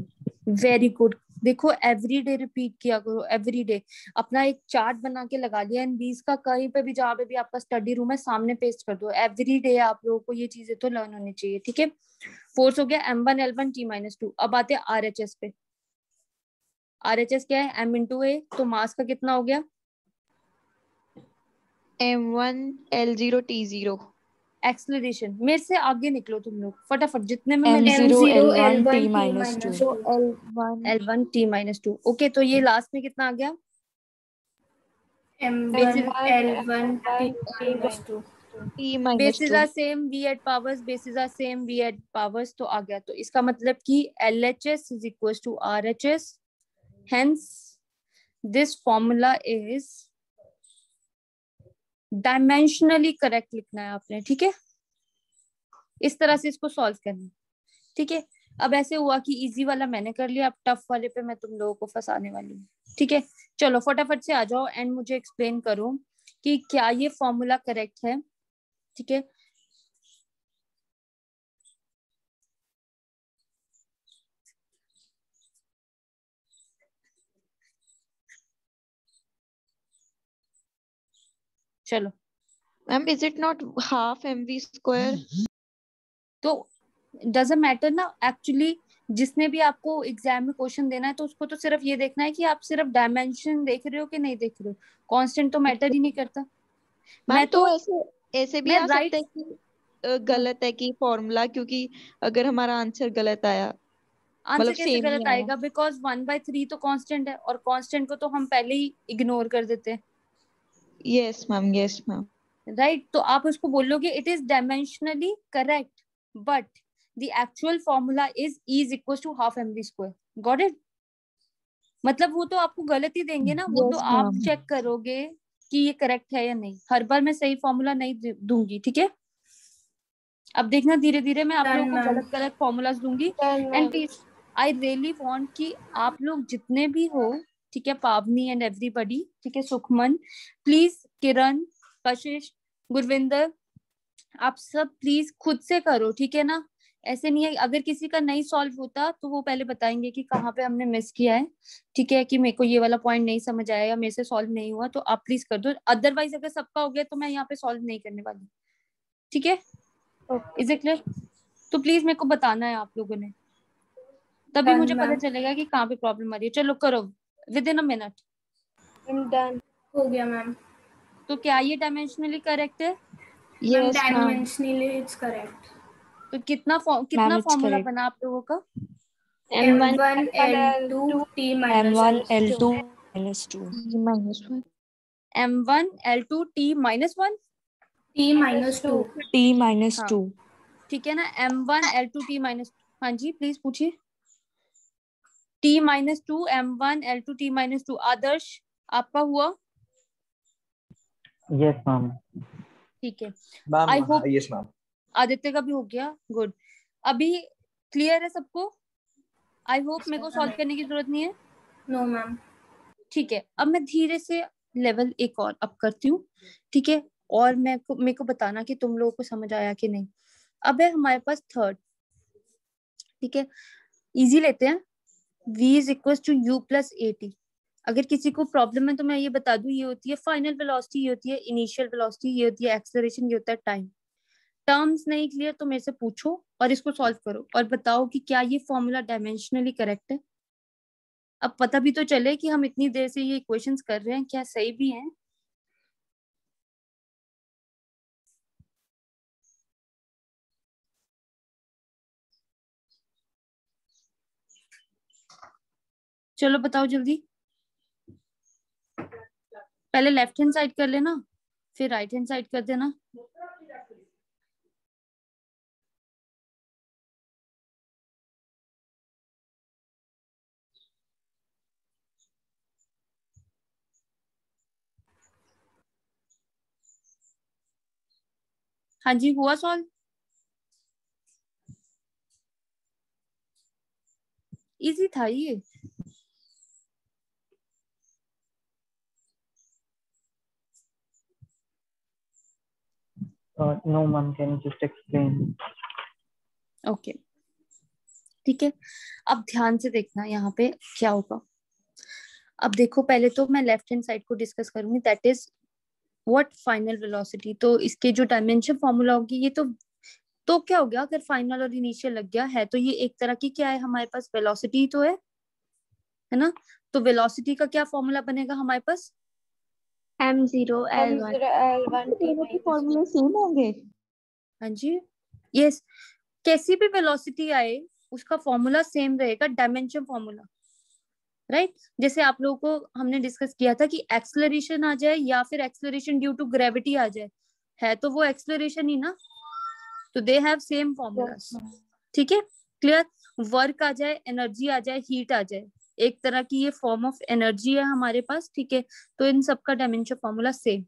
Very good. देखो एवरी डे रिपीट किया करो, एवरी डे अपना एक चार्ट बना के लगा लिया इन 20 का, कहीं पे भी जहाँ पे भी आपका स्टडी रूम है सामने पेस्ट कर दो। एवरी डे आप लोगों को ये चीजें तो लर्न होनी चाहिए। ठीक है, फोर्स हो गया M1 L1 T minus 2। अब आते हैं RHS पे। RHS क्या है, M इंटू ए, तो मास का कितना हो गया, M1 L0 T0। एक्सलरेशन। मेरे से आगे निकलो तुम लोग फटाफट, जितने में मैं M0 M0 L1 T L1 T minus minus 2। 2। L1 T minus 2। Okay, तो ये लास्ट में कितना आ गया, Bases M1 L1 T minus bases 2. are same, V at powers, bases are same, V at powers, तो आ गया. तो इसका मतलब कि LHS is equals to RHS. Hence, this formula is dimensionally correct लिखना है आपने. ठीक है, इस तरह से इसको सॉल्व करना है. ठीक है, अब ऐसे हुआ कि इजी वाला मैंने कर लिया, अब टफ वाले पे मैं तुम लोगों को फंसाने वाली हूँ. ठीक है, चलो फटाफट से आ जाओ एंड मुझे एक्सप्लेन करो कि क्या ये फॉर्मूला करेक्ट है. ठीक है, चलो. Ma'am, is it not half mv square? तो डजंट मैटर ना एक्चुअली. जिसने भी आपको एग्जाम में क्वेश्चन देना है तो उसको तो सिर्फ ये देखना है कि आप सिर्फ डायमेंशन देख रहे हो कि नहीं देख रहे हो. कांस्टेंट तो मैटर ही नहीं करता. मैम मैं तो तो ऐसे भी मैं आ राइट सकता है कि गलत है कि फॉर्मूला, क्योंकि अगर हमारा आंसर गलत आया, आंसर मतलब कैसे सेम गलत ही आया. आएगा, बिकॉज 1/3 तो कांस्टेंट है और कांस्टेंट को तो हम पहले ही इग्नोर कर देते हैं. Yes ma'am, yes ma'am. Right, तो आप उसको बोलोगे it is dimensionally correct but the actual formula is E is equals to half mv square. Got it. मतलब वो तो आपको गलत ही देंगे ना, वो तो Yes, आप ma'am. चेक करोगे कि ये करेक्ट है या नहीं. हर बार मैं सही फॉर्मूला नहीं दूंगी. ठीक है, अब देखना धीरे धीरे मैं आप Done, लोगों को ma'am. गलत गलत फॉर्मूलाज दूंगी. Done, and ma'am. Please I really want कि आप लोग जितने भी हो, ठीक है, पावनी एंड एवरीबॉडी, ठीक है, सुखमन, प्लीज, किरण, कशिश, गुरविंदर, आप सब प्लीज खुद से करो. ठीक है ना, ऐसे नहीं है. अगर किसी का नहीं सॉल्व होता तो वो पहले बताएंगे कि कहाँ पे हमने मिस किया है. ठीक है, कि मेरे को ये वाला पॉइंट नहीं समझ आया या मेरे से सॉल्व नहीं हुआ, तो आप प्लीज कर दो. अदरवाइज अगर सबका हो गया तो मैं यहाँ पे सॉल्व नहीं करने वाली. ठीक है, इज इट क्लियर? तो प्लीज मेरे को बताना है आप लोगों ने, तभी Done, मुझे पता ma'am. चलेगा कि कहाँ पे प्रॉब्लम आ रही है. चलो करो with in a minute. I'm done. हो गया मैम. तो क्या ये डायमेंशनली करेक्ट है? Ma'am Yes, ma'am. dimensionally it's correct. तो कितना Ma'am, it's फॉर्मूला correct. बना आप लोगों का? M1 L2 T minus M1 2. L2 minus 2. T minus 1. M1 L2 T -1. T minus 2. T minus हाँ 2. ठीक है ना, M1 L2 T माइनस. हाँ जी प्लीज पूछिए. T-2 M1 L2 T-2. आदर्श आपका हुआ? Yes, ma'am. ठीक है, ma'am. I hope yes ma'am. Aditya का भी हो गया. गुड. अभी क्लियर है सबको? आई होप मेरे को सॉल्व करने की जरूरत नहीं है. No ma'am. ठीक है, अब मैं धीरे से लेवल एक और अप करती हूँ. ठीक है, और मेरे को बताना कि तुम लोगों को समझ आया कि नहीं. अब है हमारे पास थर्ड. ठीक है, इजी लेते हैं. v is equal to u plus at. अगर किसी को प्रॉब्लम है तो मैं ये बता दूं, ये होती है फाइनल वेलोसिटी, ये होती है इनिशियल वेलोसिटी, ये होती है एक्सेलरेशन, ये होता है टाइम. टर्म्स नहीं क्लियर तो मेरे से पूछो और इसको सॉल्व करो और बताओ कि क्या ये फॉर्मूला डायमेंशनली करेक्ट है. अब पता भी तो चले कि हम इतनी देर से ये इक्वेशंस कर रहे हैं क्या सही भी हैं. चलो बताओ जल्दी. पहले लेफ्ट हैंड साइड कर लेना, फिर राइट हैंड साइड कर देना. हाँ जी, हुआ सॉल्व? इजी था ये. No, ma'am. Can you just explain? Okay ठीक है, अब ध्यान से देखना यहाँ पे क्या होगा. अब देखो, पहले तो मैं लेफ्ट हैंड साइड को डिस्कस करूंगी, that is what final velocity. तो इसके जो डायमेंशन फॉर्मूला होगी, ये तो क्या हो गया, अगर फाइनल और इनिशियल लग गया है तो ये एक तरह की क्या है हमारे पास, वेलोसिटी तो है ना. तो वेलोसिटी का क्या फॉर्मूला बनेगा हमारे पास? M0 L1 T दोनों के minus फॉर्मूले 2. सेम होंगे. हाँ जी, यस. कैसी भी वेलोसिटी आए उसका फॉर्मूला सेम रहेगा, डायमेंशन फॉर्मूला. राइट जैसे आप लोगों को हमने डिस्कस किया था कि एक्सेलरेशन आ जाए या फिर एक्सेलरेशन ड्यू टू ग्रेविटी आ जाए, है तो वो एक्सेलरेशन ही ना, तो दे हैव सेम फॉर्मूलाज। ठीक है, क्लियर। वर्क आ जाए, एनर्जी आ जाए, हीट आ जाए, एक तरह की ये फॉर्म ऑफ एनर्जी है हमारे पास। ठीक है, तो इन सबका डायमेंशन फॉर्मूला सेम।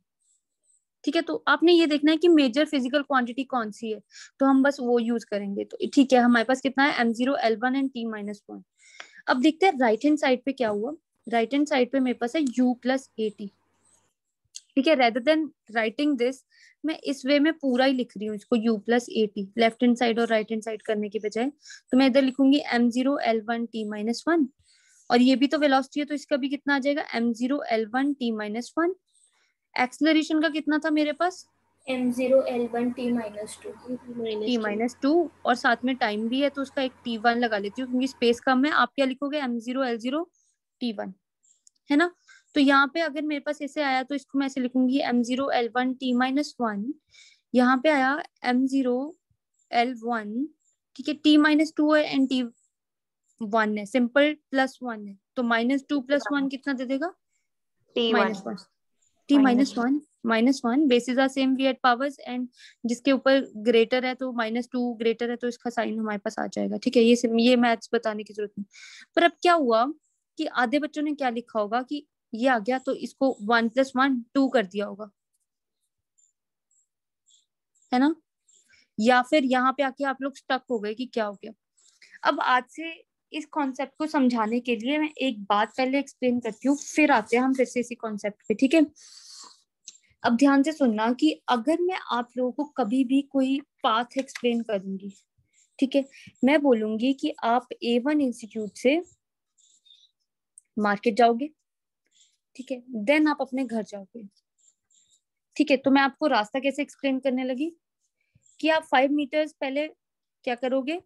ठीक है, तो आपने ये देखना है कि मेजर फिजिकल क्वांटिटी कौन सी है, तो हम बस वो यूज करेंगे। तो ठीक है, हमारे पास कितना है, m0 l1 एंड t-1। अब देखते हैं राइट हैंड साइड पे क्या हुआ। राइट हैंड साइड पे मेरे पास है u प्लस at। ठीक है, रेदर देन राइटिंग दिस, मैं इस वे में पूरा ही लिख रही हूँ इसको u plus at, left hand side और राइट हैंड साइड करने के बजाय। तो मैं इधर लिखूंगी m0 l1 t-1, और ये भी तो वेलोसिटी है, तो इसका भी कितना आ जाएगा, m0 l1 t-1। एक्सेलरेशन का कितना था मेरे पास, m0 l1 t-2 t-2, और साथ में टाइम भी है तो उसका एक t1 लगा लेती हूँ क्योंकि स्पेस कम है। आप क्या लिखोगे, m0 l0 t1, है ना। तो यहाँ पे अगर मेरे पास ऐसे आया तो इसको मैं ऐसे लिखूंगी m0 l1 t-1। यहाँ पे आया m0 l1, ठीक है, t-2 है एंड t1 है, सिंपल प्लस 1 है, तो -2 + 1 कितना दे देगा, -1। t-1 -1 bases are same, we add powers, and जिसके ऊपर ग्रेटर है तो -2 ग्रेटर है तो इसका साइन हमारे पास आ जाएगा। ठीक है, ये मैथ्स बताने की जरूरत नहीं। पर अब क्या हुआ कि आधे बच्चों ने क्या लिखा होगा कि ये आ गया तो इसको 1 + 1 2 कर दिया होगा, है ना। या फिर यहाँ पे आके आप लोग स्टक हो गए कि क्या हो गया। अब आज से इस कॉन्सेप्ट को समझाने के लिए मैं एक बात पहले एक्सप्लेन करती हूँ, फिर आते हैं हम फिर से इसी कॉन्सेप्ट पे। ठीक है, अब ध्यान से सुनना कि अगर मैं आप लोगों को कभी भी कोई पाथ एक्सप्लेन करूंगी, ठीक है, मैं बोलूंगी कि आप A1 इंस्टीट्यूट से मार्केट जाओगे, ठीक है, देन आप अपने घर जाओगे। ठीक है, तो मैं आपको रास्ता कैसे एक्सप्लेन करने लगी कि आप 5 मीटर्स पहले क्या करोगे,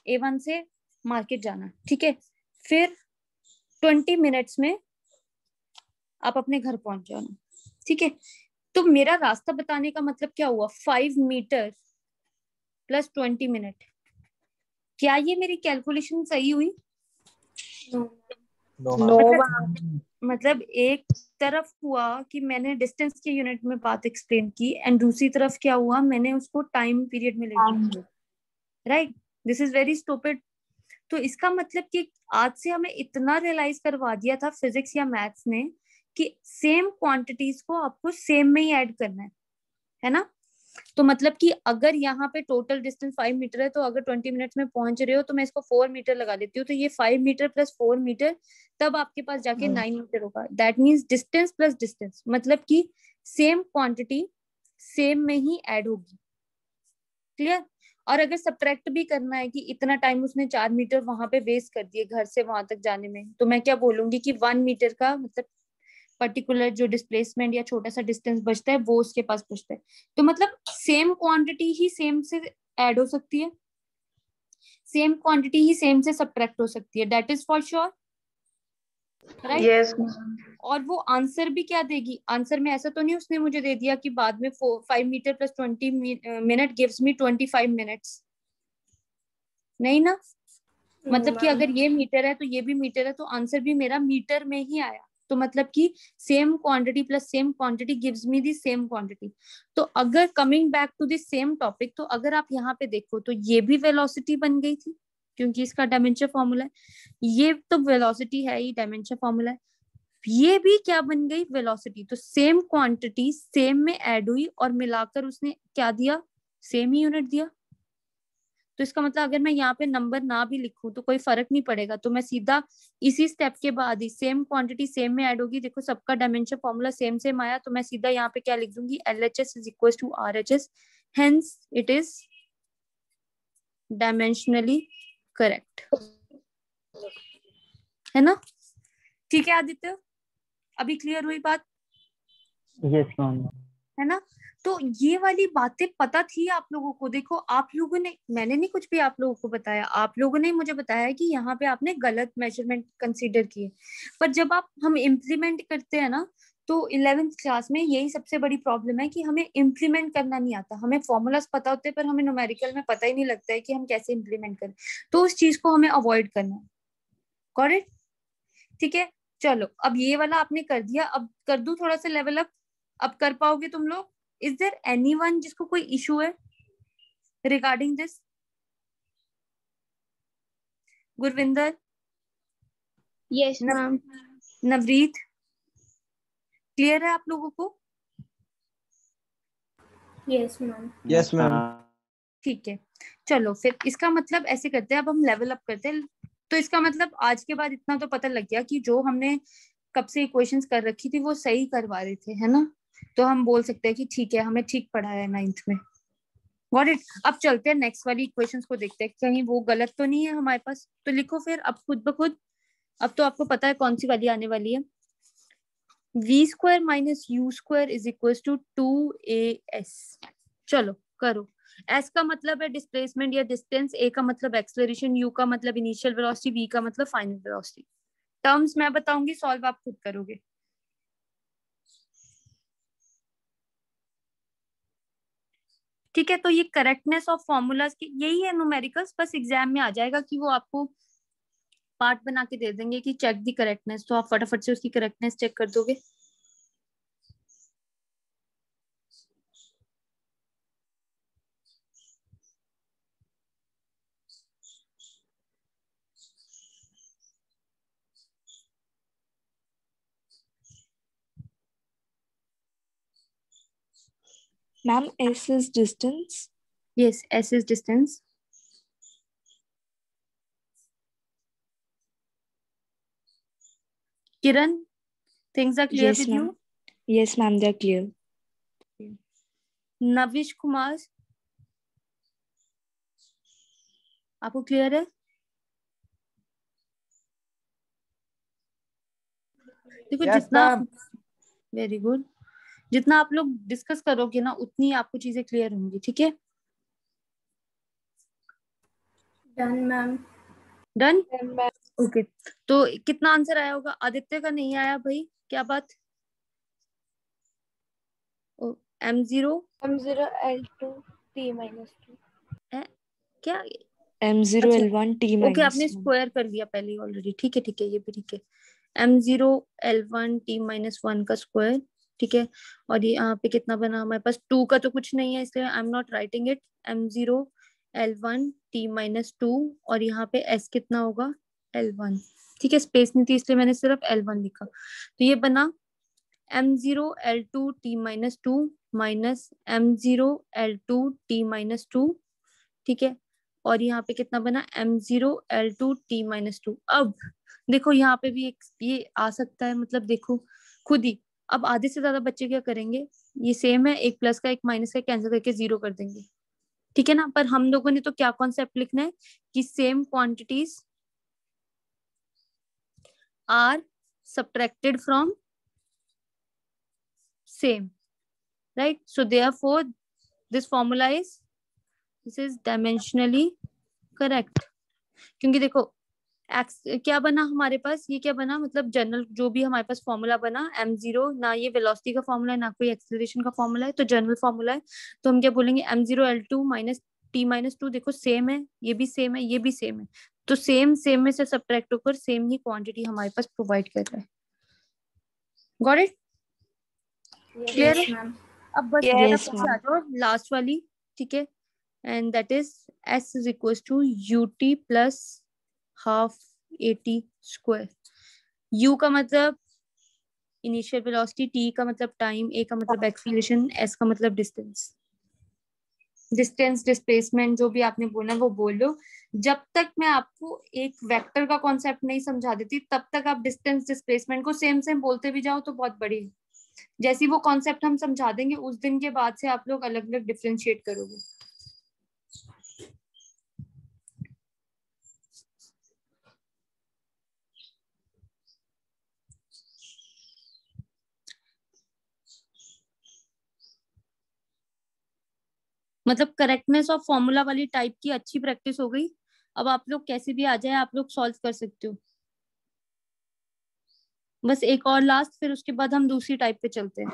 A1 से मार्केट जाना, ठीक है, फिर 20 मिनट्स में आप अपने घर पहुंच जाना। ठीक है, तो मेरा रास्ता बताने का मतलब क्या हुआ, 5 मीटर + 20 मिनट। क्या ये मेरी कैलकुलेशन सही हुई? मतलब एक तरफ हुआ कि मैंने डिस्टेंस के यूनिट में बात एक्सप्लेन की, एंड दूसरी तरफ क्या हुआ, मैंने उसको टाइम पीरियड में ले लिया। Right, this is very stupid. तो इसका मतलब कि आज से हमें इतना रियलाइज करवा दिया था फिजिक्स या मैथ्स ने कि सेम क्वांटिटीज को आपको सेम में ही ऐड करना है ना। तो मतलब कि अगर यहाँ पे टोटल डिस्टेंस 5 मीटर है, तो अगर 20 मिनट्स में पहुंच रहे हो तो मैं इसको 4 मीटर लगा लेती हूँ, तो ये 5 मीटर + 4 मीटर, तब आपके पास जाके 9 मीटर होगा। दैट मीन्स डिस्टेंस + डिस्टेंस, मतलब कि सेम क्वांटिटी सेम में ही ऐड होगी। क्लियर। और अगर सब्ट्रैक्ट भी करना है कि इतना टाइम उसने 4 मीटर वहां पे वेस्ट कर दिए घर से वहां तक जाने में, तो मैं क्या बोलूंगी कि 1 मीटर का मतलब पर्टिकुलर जो डिस्प्लेसमेंट या छोटा सा डिस्टेंस बचता है वो उसके पास बचता है। तो मतलब सेम क्वांटिटी ही सेम से ऐड हो सकती है, सेम क्वांटिटी ही सेम से सब्ट्रैक्ट हो सकती है, that is for sure, right. Yes और वो आंसर भी क्या देगी, आंसर में ऐसा तो नहीं उसने मुझे दे दिया कि बाद में 5 metre + 20 minute gives me 25 minutes, नहीं ना। मतलब कि अगर ये मीटर है तो ये भी मीटर है, तो आंसर भी मेरा मीटर में ही आया। तो मतलब कि same quantity + same quantity gives me the same quantity. तो अगर coming back to the same topic, तो अगर आप यहाँ पे देखो तो ये भी वेलोसिटी बन गई थी क्योंकि इसका डायमेंशन फॉर्मूला है, ये तो वेलोसिटी है ही, डायमेंशन फॉर्मूला है, ये भी क्या बन गई, वेलोसिटी। तो सेम क्वांटिटी सेम में ऐड हुई और मिलाकर उसने क्या दिया, सेम ही यूनिट दिया। तो इसका मतलब अगर मैं यहाँ पे नंबर ना भी लिखूं तो कोई फर्क नहीं पड़ेगा, तो मैं सीधा इसी स्टेप के बाद ही सेम क्वांटिटी सेम में ऐड होगी, देखो सबका डायमेंशन फॉर्मूला सेम सेम आया, तो मैं सीधा यहाँ पे क्या लिख दूंगी, LHS = RHS, hence it is dimensionally correct, है ना। ठीक है आदित्य, अभी क्लियर हुई बात, यस मैम। है ना। तो ये वाली बातें पता थी आप लोगों को, देखो आप लोगों ने, मैंने नहीं कुछ भी आप लोगों को बताया, आप लोगों ने मुझे बताया कि यहाँ पे आपने गलत मेजरमेंट कंसीडर किए, पर जब हम इम्प्लीमेंट करते हैं ना, तो 11th क्लास में यही सबसे बड़ी प्रॉब्लम है कि हमें इम्प्लीमेंट करना नहीं आता। हमें फॉर्मूलाज पता होते हैं पर हमें न्यूमेरिकल में पता ही नहीं लगता है कि हम कैसे इम्प्लीमेंट करें, तो उस चीज को हमें अवॉइड करना है। करेक्ट। ठीक है, चलो अब ये वाला आपने कर दिया, अब कर दूं थोड़ा सा लेवल अप, अब कर पाओगे तुम लोग? इज देयर एनीवन जिसको कोई इशू है regarding this? Gurvinder, yes ma'am. Navreet, clear है आप लोगों को? Yes ma'am. Yes ma'am. ठीक है, चलो फिर इसका मतलब ऐसे करते हैं, अब हम लेवल अप करते हैं। तो इसका मतलब आज के बाद इतना तो पता लग गया कि जो हमने कब से इक्वेशंस कर रखी थी वो सही करवा रहे थे, है ना? तो हम बोल सकते हैं कि ठीक है, हमें ठीक पढ़ाया है 9th में। Got it. अब चलते हैं नेक्स्ट वाली इक्वेशंस को देखते हैं, कहीं वो गलत तो नहीं है हमारे पास। तो लिखो फिर अब खुद ब खुद। अब तो आपको पता है कौन सी वाली आने वाली है। V square minus U square is equal to 2as। चलो करो। एस का मतलब है डिस्प्लेसमेंट या डिस्टेंस, ए का मतलब एक्सेलरेशन, यू का मतलब इनिशियल वेलोसिटी, वी का मतलब फाइनल वेलोसिटी। टर्म्स मैं बताऊंगी, सॉल्व आप खुद करोगे। ठीक है, तो ये करेक्टनेस ऑफ फॉर्मूलाज की यही है न्यूमेरिकल्स, बस एग्जाम में आ जाएगा कि वो आपको पार्ट बना के दे देंगे कि चेक दी करेक्टनेस, तो आप फटाफट से उसकी करेक्टनेस चेक कर दोगे। Ma'am, S is distance. Yes, S is distance. Kiran, things are clear Yes, with ma'am. you? Yes, ma'am, they're clear. Navish Kumar, आपको क्लियर है? देखो यस जितना मैम। वेरी गुड, जितना आप लोग डिस्कस करोगे ना उतनी आपको चीजें क्लियर होंगी। ठीक है, डन मैम। डन। ओके, तो कितना आंसर आया होगा? आदित्य का नहीं आया भाई, क्या बात? M0 M0 L2 T minus 2। है क्या? M0 अच्छा, L1 T ओके, minus आपने 1. स्क्वायर कर लिया पहले ऑलरेडी। ठीक है ठीक है, ये भी ठीक है। M0 L1 T-1 का स्क्वायर। ठीक है, और ये यहाँ पे कितना बना हमारे पास? 2 का तो कुछ नहीं है इसलिए I am not writing it. M0 L1 T-2, और यहाँ पे S कितना होगा? L1। ठीक है, स्पेस नहीं थी इसलिए मैंने सिर्फ L1 लिखा। तो ये बना M0 L2 T-2 minus M0 L2 T-2। ठीक है, और यहाँ पे कितना बना? M0 L2 T-2। अब देखो यहाँ पे भी एक ये आ सकता है, मतलब देखो खुद ही। अब आधे से ज्यादा बच्चे क्या करेंगे, ये सेम है, एक प्लस का एक माइनस का कैंसिल करके 0 कर देंगे। ठीक है ना, पर हम लोगों ने तो क्या कॉन्सेप्ट लिखना है कि same quantities are subtracted from same, right? So therefore this formula is, this is dimensionally correct. क्योंकि देखो एक्स क्या बना हमारे पास, ये क्या बना, मतलब जनरल जो भी हमारे पास फॉर्मूला बना M0, ना ये वेलोसिटी का फॉर्मूला है ना कोई एक्सेलरेशन का फॉर्मूला है, तो जनरल फॉर्मूला है। तो हम क्या बोलेंगे? M0 L2 minus T-2। देखो सेम है, ये भी सेम है, ये भी सेम है, तो सेम सेम में से सब्ट्रैक्ट होकर सेम ही क्वांटिटी हमारे पास प्रोवाइड कर रहा है। Got it? क्लियर है? मैम। अब बस Yes, फटाफट से आ ma'am. जाओ लास्ट वाली। ठीक है, and that is S is equal to UT plus half AT square. U का मतलब इनिशियल वेलोसिटी, T का मतलब टाइम, A का मतलब एक्सीलरेशन, S का मतलब डिस्टेंस। डिस्टेंस डिस्प्लेसमेंट जो भी आपने बोला वो बोल लो। जब तक मैं आपको एक वेक्टर का कॉन्सेप्ट नहीं समझा देती तब तक आप डिस्टेंस डिस्प्लेसमेंट को सेम सेम बोलते भी जाओ तो बहुत बड़ी है। जैसी वो कॉन्सेप्ट हम समझा देंगे उस दिन के बाद से आप लोग अलग अलग डिफ्रेंशिएट करोगे। मतलब करेक्टनेस ऑफ फॉर्मूला वाली टाइप की अच्छी प्रैक्टिस हो गई। अब आप लोग कैसे भी आ जाए आप लोग सॉल्व कर सकते हो। बस एक और लास्ट, फिर उसके बाद हम दूसरी टाइप पे चलते हैं।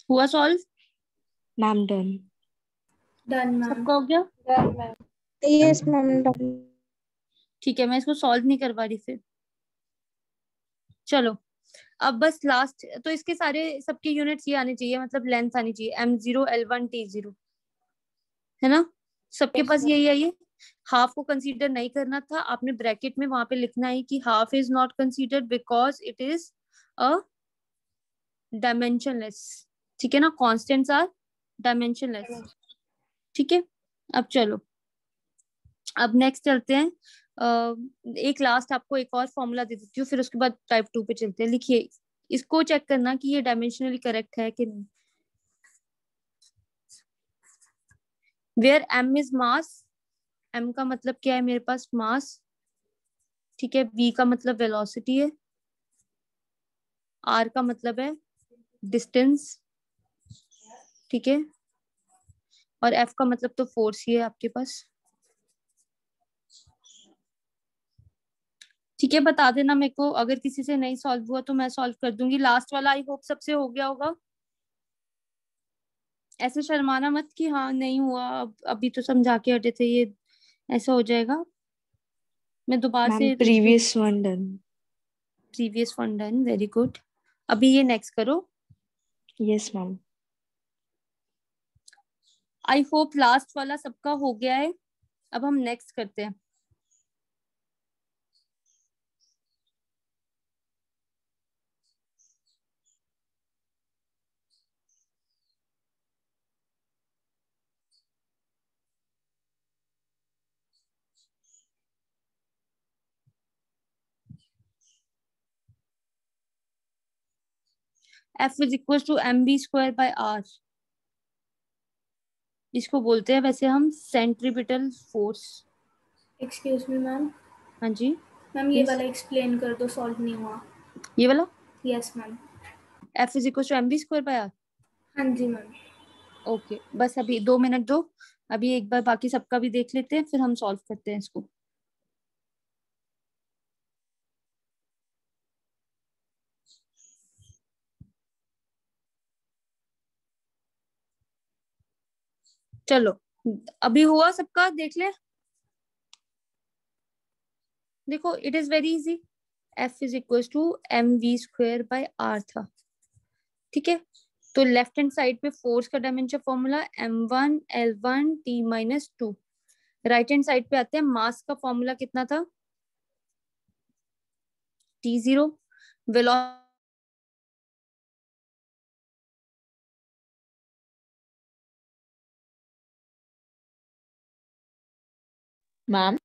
हुआ solve? Ma'am, done. Done ma'am. सबका हो गया? Done ma'am. Yes ma'am done. ठीक है, मैं इसको सॉल्व नहीं करवा रही फिर। चलो अब बस लास्ट, तो इसके सारे सबके यूनिट्स ये आने चाहिए, मतलब लेंथ आनी चाहिए m0 l1 t0, है ना? सबके Yes, पास ma'am. यही है। हाफ को कंसीडर नहीं करना था, आपने ब्रैकेट में वहां पे लिखना है कि half is not considered because it is a dimensionless. ठीक है ना, कांस्टेंट्स आर डायमेंशनलेस। ठीक है, अब चलो, अब नेक्स्ट चलते हैं। एक लास्ट आपको एक और फॉर्मूला दे देती हूँ, फिर उसके बाद टाइप 2 पे चलते हैं। लिखिए, इसको चेक करना कि ये डायमेंशनली करेक्ट है कि नहीं। Where m is mass, m का मतलब क्या है मेरे पास? मास। ठीक है, v का मतलब वेलोसिटी है, r का मतलब है डिस्टेंस, ठीक है, और f का मतलब तो फोर्स ही है आपके पास। ठीक है, बता देना मेरे को, अगर किसी से नहीं सॉल्व हुआ तो मैं सॉल्व कर दूंगी। लास्ट वाला आई होप सबसे हो गया होगा। ऐसे शर्माना मत कि हाँ नहीं हुआ, अभी तो समझा के हटे थे, ये ऐसा हो जाएगा। मैं दोबारा Ma'am, से previous one done. Previous one done, very good. अभी ये नेक्स्ट करो। Yes, ma'am. I hope last वाला सबका हो गया है। अब हम नेक्स्ट करते हैं। F is equal to mv² by r। इसको बोलते हैं वैसे हम centripetal force. Excuse me ma'am. हाँ जी, मैम ये Yes. वाला एक्सप्लेन कर दो, सॉल्व नहीं हुआ। ये वाला yes ma'am. F is equal to mv² by r। हाँ जी मैम। ओके, बस अभी 2 मिनट दो, अभी एक बार बाकी सबका भी देख लेते हैं, फिर हम सॉल्व करते हैं इसको। चलो, अभी हुआ सबका, देख ले। देखो, it is very easy. F is equal to mv² by r था। ठीक है, तो लेफ्ट हैंड साइड पे फोर्स का dimension formula m1 l1 t-2। Right hand side पे आते हैं, मास का फॉर्मूला कितना था? t0। वेलोसिटी मैम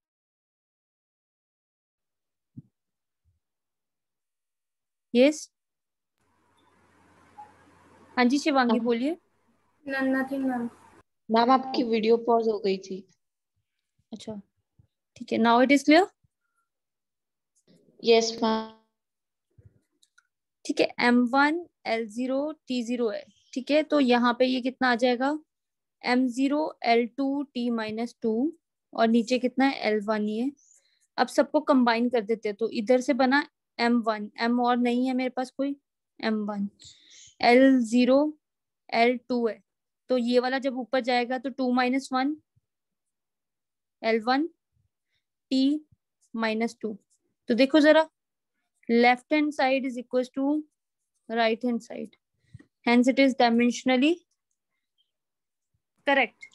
यस, हाँ जी शिवांगी बोलिए। Nothing ma'am. मैम आपकी वीडियो पॉज हो गई थी। अच्छा ठीक है, now it is clear. Yes ma'am. ठीक है, m1 l0 t0 है। ठीक है, तो यहाँ पे ये कितना आ जाएगा? m0 l2 t-2, और नीचे कितना है? l1 ही है। अब सबको कंबाइन कर देते हैं, तो इधर से बना m1, m और नहीं है मेरे पास कोई, m1 l0 l2 है, तो ये वाला जब ऊपर जाएगा तो 2 - 1 l1 t-2। तो देखो जरा, left hand side is equal to right hand side, hence it is dimensionally correct।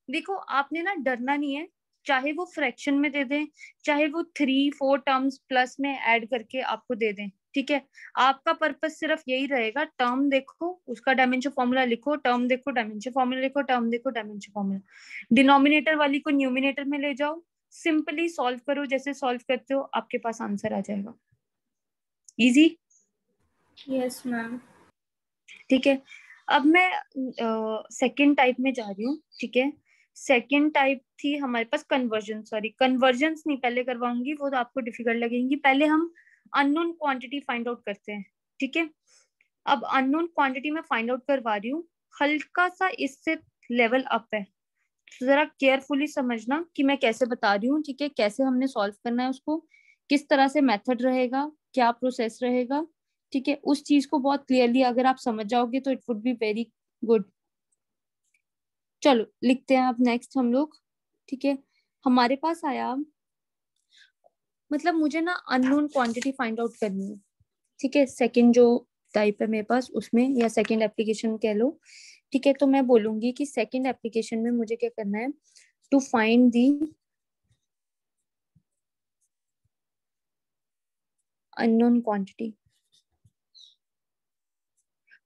देखो, आपने ना डरना नहीं है, चाहे वो फ्रैक्शन में दे दें, चाहे वो 3-4 टर्म्स प्लस में ऐड करके आपको दे दें। ठीक है, आपका पर्पस सिर्फ यही रहेगा, टर्म देखो उसका डायमेंशन फॉर्मूला लिखो, टर्म देखो डायमेंशन फॉर्मूला लिखो, टर्म देखो डायमेंशन फॉर्मूला। डिनोमिनेटर वाली को न्यूमिनेटर में ले जाओ, सिंपली सॉल्व करो, जैसे सॉल्व करते हो आपके पास आंसर आ जाएगा। इजी। Yes ma'am. ठीक है, अब मैं सेकंड टाइप में जा रही हूँ। ठीक है, सेकंड टाइप थी हमारे पास कन्वर्जन, सॉरी कन्वर्जन्स नहीं पहले करवाऊंगी, वो तो आपको डिफिकल्ट लगेंगी। पहले हम अननोन क्वांटिटी फाइंड आउट करते हैं। ठीक है, अब अननोन क्वांटिटी में फाइंड आउट करवा रही हूँ, हल्का सा इससे लेवल अप है, तो जरा केयरफुली समझना कि मैं कैसे बता रही हूँ। ठीक है, कैसे हमने सॉल्व करना है उसको, किस तरह से मेथड रहेगा, क्या प्रोसेस रहेगा, ठीक है, उस चीज को बहुत क्लियरली अगर आप समझ जाओगे तो it would be very good. चलो लिखते हैं अब नेक्स्ट हम लोग। ठीक है, हमारे पास आया, मतलब मुझे ना अननोन क्वांटिटी फाइंड आउट करनी है। ठीक है, सेकंड जो टाइप है मेरे पास उसमें, या सेकंड एप्लीकेशन कह लो। ठीक है, तो मैं बोलूंगी कि सेकंड एप्लीकेशन में मुझे क्या करना है, to find the unknown quantity.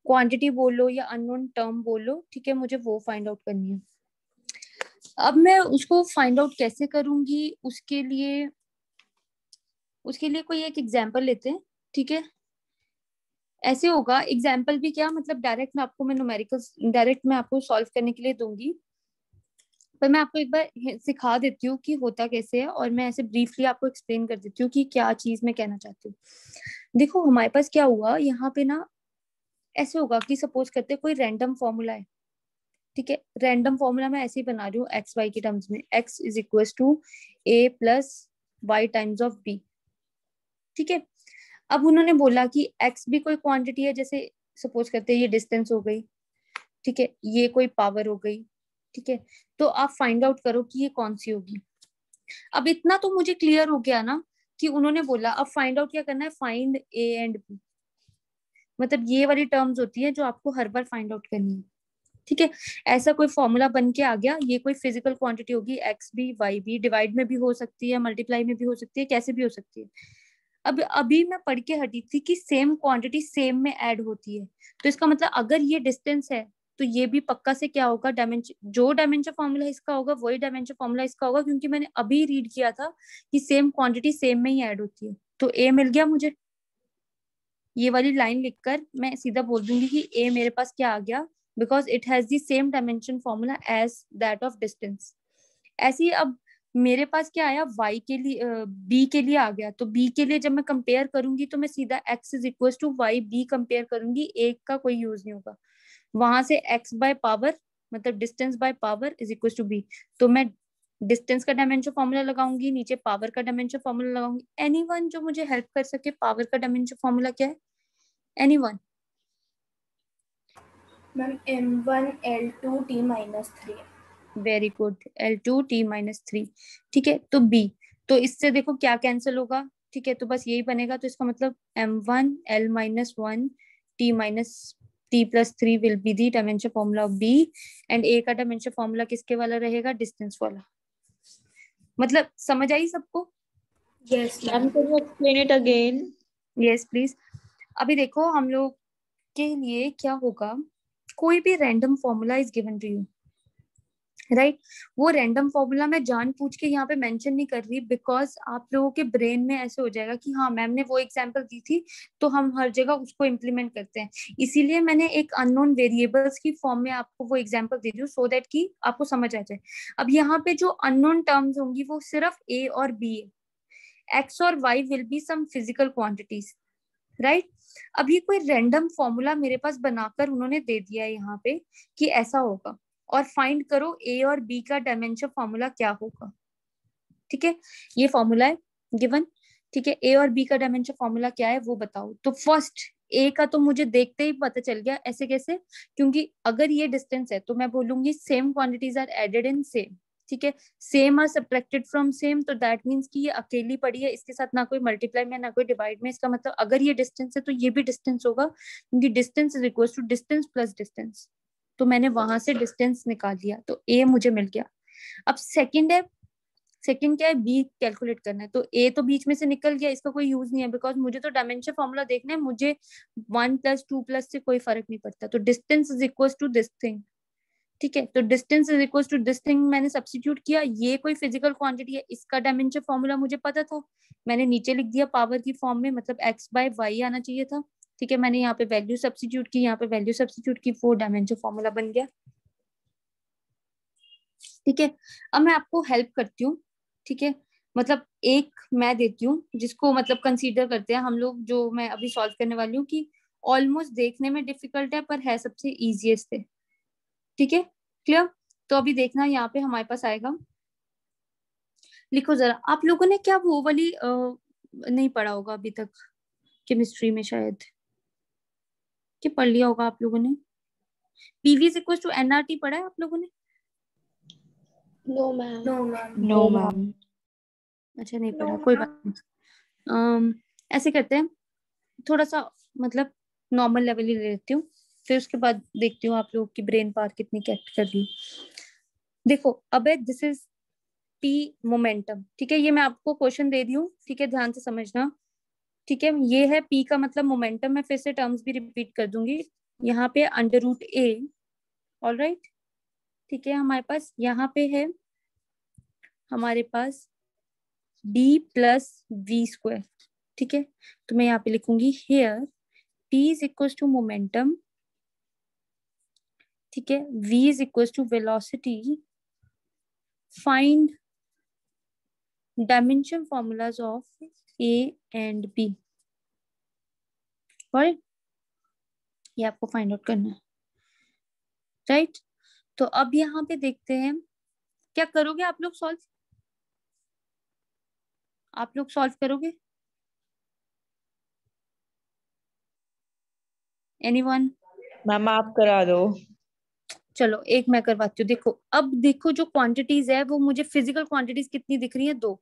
Quantity बोलो या अननोन टर्म बोलो, ठीक है, मुझे वो फाइंड आउट करनी है। अब मैं उसको फाइंड आउट कैसे करूंगी, उसके लिए कोई एक एग्जांपल लेते हैं। ठीक है, ऐसे होगा, एग्जांपल भी क्या मतलब डायरेक्ट मैं न्यूमेरिकल डायरेक्ट मैं आपको सॉल्व करने के लिए दूंगी, पर मैं आपको एक बार सिखा देती हूँ कि होता कैसे है, और मैं ऐसे ब्रीफली आपको एक्सप्लेन कर देती हूँ कि क्या चीज मैं कहना चाहती हूँ। देखो हमारे पास क्या हुआ यहाँ पे ना, ऐसे होगा कि सपोज करते हैं कोई रैंडम फॉर्मूला है। ठीक है, रैंडम फॉर्मूला मैं ऐसे ही बना रही हूँ एक्स वाई के टर्म्स में, X is equal to A plus Y times of B. ठीक है, अब उन्होंने बोला कि एक्स भी कोई क्वांटिटी है, जैसे सपोज करते हैं ये डिस्टेंस हो गई। ठीक है, ये कोई पावर हो गई। ठीक है, तो आप फाइंड आउट करो कि ये कौन सी होगी। अब इतना तो मुझे क्लियर हो गया ना कि उन्होंने बोला अब फाइंड आउट क्या करना है, फाइंड ए एंड बी। मतलब ये वाली टर्म्स होती है जो आपको हर बार फाइंड आउट करनी है। ठीक है, ऐसा कोई फॉर्मूला बन के आ गया, ये कोई फिजिकल क्वांटिटी होगी, एक्स भी वाई भी, डिवाइड में भी हो सकती है, मल्टीप्लाई में भी हो सकती है, कैसे भी हो सकती है। अब अभी मैं पढ़ के हटी थी कि सेम क्वांटिटी सेम में ऐड होती है, तो इसका मतलब अगर ये डिस्टेंस है तो ये भी पक्का से क्या होगा, डायमेंशन, जो डायमेंशन फॉर्मूला इसका होगा वही डायमेंशन फॉर्मूला इसका होगा, क्योंकि मैंने अभी रीड किया था कि सेम क्वांटिटी सेम में ही ऐड होती है। तो ए मिल गया मुझे, ये वाली लाइन लिखकर मैं सीधा बोल दूंगी कि ए मेरे पास क्या आ गया, because it has the same dimension formula as that of distance. ऐसे ही अब मेरे पास क्या आया, y के लिए b के लिए आ गया, तो b के लिए जब मैं कंपेयर करूंगी तो मैं सीधा x is equal to Y B compare करूंगी, एक का कोई यूज नहीं होगा। वहां से x बाय पावर मतलब distance by power is equal to b, तो मैं डिस्टेंस का डायमेंशन फॉर्मूला लगाऊंगी, नीचे पावर का डायमेंशन फॉर्मूला लगाऊंगी। एनीवन जो मुझे हेल्प कर सके, पावर का डायमेंशन फॉर्मूला क्या है, anyone? Ma'am M1L2T-3। Very good, L2T-3। ठीक है, तो B, तो इससे देखो क्या कैंसिल होगा। ठीक है, तो बस यही बनेगा, तो इसका मतलब M1L-1T-T+3 will be the dimension formula of B, and A का डायमेंशन फॉर्मूला किसके वाला रहेगा, डिस्टेंस वाला। मतलब समझ आई सबको? Yes ma'am ma'am. Can you explain it again? Yes please. अभी देखो हम लोग के लिए क्या होगा, कोई भी random formula is given to you, right? वो रैंडम फॉर्मूला मैं जान पूछ के यहाँ पे मेंशन नहीं कर रही, बिकॉज आप लोगों के ब्रेन में ऐसे हो जाएगा कि हाँ मैम ने वो एग्जांपल दी थी तो हम हर जगह उसको इम्प्लीमेंट करते हैं। इसीलिए मैंने एक अननोन वेरिएबल्स की फॉर्म में आपको वो एग्जांपल दे दी हूँ, सो दैट कि आपको समझ आ जाए। अब यहाँ पे जो अननोन टर्म्स होंगी वो सिर्फ ए और बी है, एक्स और Y will be some physical quantities, right? अब ये कोई रैंडम फॉर्मूला मेरे पास बनाकर उन्होंने दे दिया है यहाँ पे कि ऐसा होगा, और फाइंड करो ए और बी का डायमेंशन फॉर्मूला क्या होगा। ठीक है, ये फॉर्मूला है गिवन। ठीक है, ए और बी का डायमेंशन फॉर्मूला क्या है वो बताओ। तो फर्स्ट ए का तो मुझे देखते ही पता चल गया, ऐसे कैसे, क्योंकि अगर ये डिस्टेंस है तो मैं बोलूंगी same quantities are added in same. ठीक है, same are subtracted from same, तो दैट मीन्स कि ये अकेली पड़ी है, इसके साथ ना कोई मल्टीप्लाई में ना कोई डिवाइड में। इसका मतलब अगर ये डिस्टेंस है तो ये भी डिस्टेंस होगा, क्योंकि distance is equal to distance plus distance. तो मैंने वहां से डिस्टेंस निकाल लिया, तो ए मुझे मिल गया। अब सेकंड है, सेकंड क्या है, बी कैलकुलेट करना है, तो ए तो बीच में से निकल गया, इसका कोई यूज नहीं है, बिकॉज मुझे तो डायमेंशन फॉर्मूला देखना है, मुझे 1+2+ से कोई फर्क नहीं पड़ता। तो distance is equal to this thing. ठीक है, तो distance is equal to this thing मैंने सब्स्टिट्यूट किया, ये कोई फिजिकल क्वांटिटी है, इसका डायमेंशन फॉर्मूला मुझे पता था, मैंने नीचे लिख दिया पावर की फॉर्म में, मतलब एक्स बाय वाई आना चाहिए था। ठीक है, मैंने यहाँ पे वैल्यू सब्स्टिट्यूट की, यहाँ पे वैल्यू सब्स्टिट्यूट की, वो डायमेंशन फॉर्मूला बन गया। ठीक है, अब मैं आपको हेल्प करती हूँ। ठीक है, मतलब एक मैं देती हूँ जिसको मतलब कंसीडर करते हैं हम लोग, जो मैं अभी सॉल्व करने वाली हूँ, कि ऑलमोस्ट देखने में डिफिकल्ट है पर है सबसे इजीएस्ट है। ठीक है, क्लियर? तो अभी देखना यहाँ पे हमारे पास आएगा, लिखो जरा। आप लोगों ने क्या वो वाली नहीं पढ़ा होगा अभी तक केमिस्ट्री में शायद, कि पढ़ लिया होगा आप लोगों ने? PV is equal to NRT पढ़ा है आप लोगों ने? No ma'am. No ma'am. No, ma'am. अच्छा नहीं पढ़ा, कोई बात नहीं। ऐसे करते हैं, थोड़ा सा मतलब नॉर्मल लेवल ही ले लेती हूँ, फिर उसके बाद देखती हूँ आप लोगों की ब्रेन पावर कितनी कैच कर रही। देखो अब दिस इज पी मोमेंटम, ठीक है? ये मैं आपको क्वेश्चन दे दी हूँ, ठीक है? ध्यान से समझना, ठीक है? ये है पी का मतलब मोमेंटम। मैं फिर से टर्म्स भी रिपीट कर दूंगी। यहाँ पे under root A, all right, ठीक है? हमारे पास यहाँ पे है हमारे पास डी प्लस वी स्क्वायर, ठीक है? तो मैं यहाँ पे लिखूंगी here P is equal to momentum, ठीक है? v is equal to velocity, find dimension formulas of a and b, राइट? ये आपको फाइंड आउट करना है, राइट? तो अब यहाँ पे देखते हैं क्या करोगे आप लोग सॉल्व, आप लोग सॉल्व करोगे? एनीवन? मैम आप करा दो। चलो एक मैं करवाती हूँ। देखो अब देखो जो क्वांटिटीज है वो मुझे फिजिकल क्वांटिटीज कितनी दिख रही है, दो,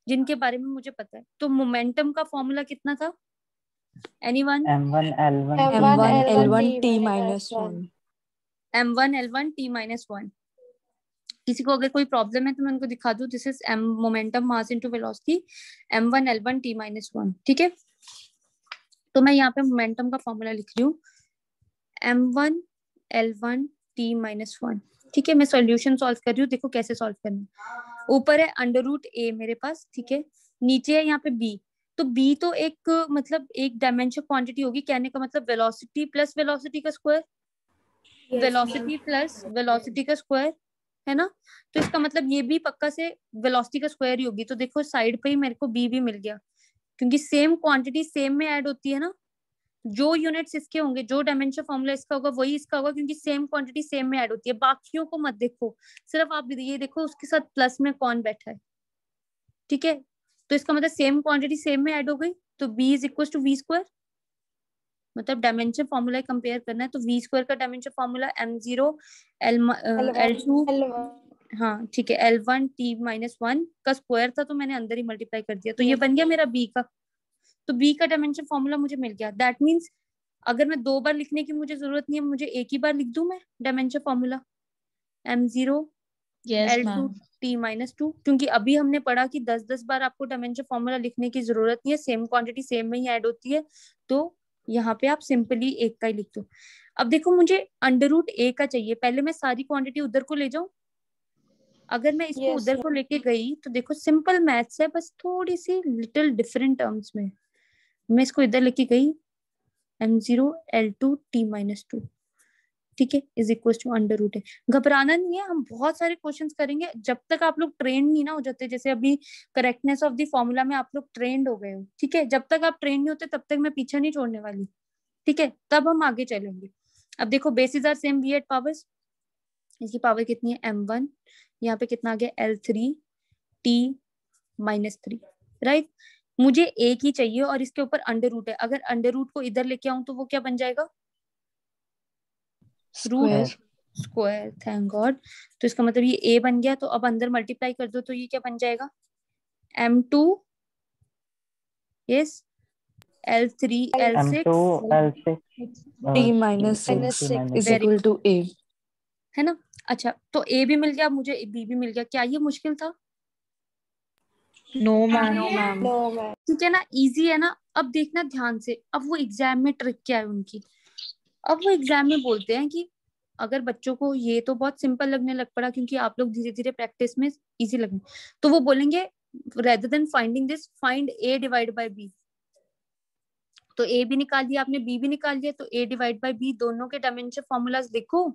जिनके बारे में मुझे पता है। तो मोमेंटम का फॉर्मूला कितना था? Anyone? M1 L1 M1 T L1 T T minus minus 1. m1 l1 t minus 1। किसी को अगर कोई प्रॉब्लम है तो मैं उनको दिखा दूं, this is m momentum mass into velocity, m1 l1 t minus 1, ठीक है? तो मैं यहाँ पे मोमेंटम का फॉर्मूला लिख रही हूँ, m1 l1 t minus 1, ठीक है? मैं सॉल्यूशन सॉल्व कर रही हूँ, देखो कैसे सॉल्व करना। ऊपर है अंडर रूट ए मेरे पास, ठीक है? नीचे है यहाँ पे b, तो b तो एक मतलब एक डायमेंशन क्वांटिटी होगी, कहने का मतलब वेलोसिटी प्लस वेलोसिटी का स्क्वायर, वेलोसिटी प्लस वेलोसिटी का स्क्वायर, है ना? तो इसका मतलब ये भी पक्का से वेलोसिटी का स्क्वायर ही होगी। तो देखो साइड पे ही मेरे को बी भी मिल गया, क्योंकि सेम क्वांटिटी सेम में ऐड होती है ना। जो यूनिट्स इसके होंगे, जो डायमेंशन फॉर्मूला इसका होगा वही इसका होगा, क्योंकि सेम क्वांटिटी सेम में ऐड होती है। बाकियों को मत देखो, सिर्फ आप ये देखो उसके साथ प्लस में कौन बैठा है, ठीक है? तो इसका मतलब सेम क्वांटिटी सेम में ऐड हो गई, तो B is equal to V square, मतलब डायमेंशन फॉर्मूला कंपेयर करना है तो वी स्क्वायर का डायमेंशन फॉर्मूला m0 l2, हाँ ठीक है, l1 t minus 1 का स्क्वायर था, तो मैंने अंदर ही मल्टीप्लाई कर दिया, तो ये बन गया मेरा b का। तो b का डायमेंशन फॉर्मूला मुझे मिल गया। दैट मीन्स अगर मैं दो बार लिखने की मुझे जरूरत नहीं है, मुझे एक ही बार लिख दूं मैं dimension formula, m0 l2 t minus 2, क्योंकि अभी हमने पढ़ा कि 10-10 बार आपको डायमेंशन फॉर्मूला लिखने की जरूरत नहीं है, सेम क्वांटिटी सेम में ही ऐड होती है। तो यहाँ पे आप सिंपली एक का ही लिख दो। अब देखो मुझे अंडर रूट ए का चाहिए, पहले मैं सारी क्वांटिटी उधर को ले जाऊं। अगर मैं इसको उधर को लेके गई तो देखो सिंपल मैथ्स है, बस थोड़ी सी लिटिल डिफरेंट टर्म्स में। मैं इसको इधर लेके गई, m0 l2 t minus 2, ठीक है, is equal to under root है। घबराना नहीं है, हम बहुत सारे क्वेश्चंस करेंगे जब तक आप लोग ट्रेंड नहीं ना हो जाते। जैसे अभी करेक्टनेस ऑफ द फॉर्मूला में आप लोग ट्रेंड हो गए हो, ठीक है? जब तक आप ट्रेंड नहीं होते तब तक मैं पीछे नहीं छोड़ने वाली, ठीक है? तब हम आगे चलेंगे। अब देखो basis are same, we add powers, इसकी पावर कितनी है m1, यहाँ पे कितना आ गया l3 t minus 3, राइट? मुझे एक ही चाहिए और इसके ऊपर अंडर रूट है। अगर अंडर रूट को इधर लेके आऊं तो वो क्या बन जाएगा? Square. Square, thank God. तो इसका मतलब ये a बन गया, तो अब अंदर मल्टीप्लाई कर दो तो ये क्या बन जाएगा? m2 yes l3 l6 M2 L6 T minus T 6 minus is 6, equal to A. है ना? अच्छा तो a भी मिल गया मुझे, b भी मिल गया। क्या ये मुश्किल था? No ma'am. No, ma'am. No ma'am. ठीक है ना, इजी है ना? अब देखना ध्यान से, अब वो एग्जाम में ट्रिक क्या है उनकी। अब वो एग्जाम में बोलते हैं कि अगर बच्चों को ये तो बहुत सिंपल लगने लग पड़ा, क्योंकि आप लोग धीरे धीरे प्रैक्टिस में इजी लगने, तो वो बोलेंगे rather than finding this, find a divide by b। तो a भी निकाल दिया आपने, b भी निकाल दिया, तो a डिवाइड बाय b दोनों के डायमेंशन फॉर्मूलाज देखो,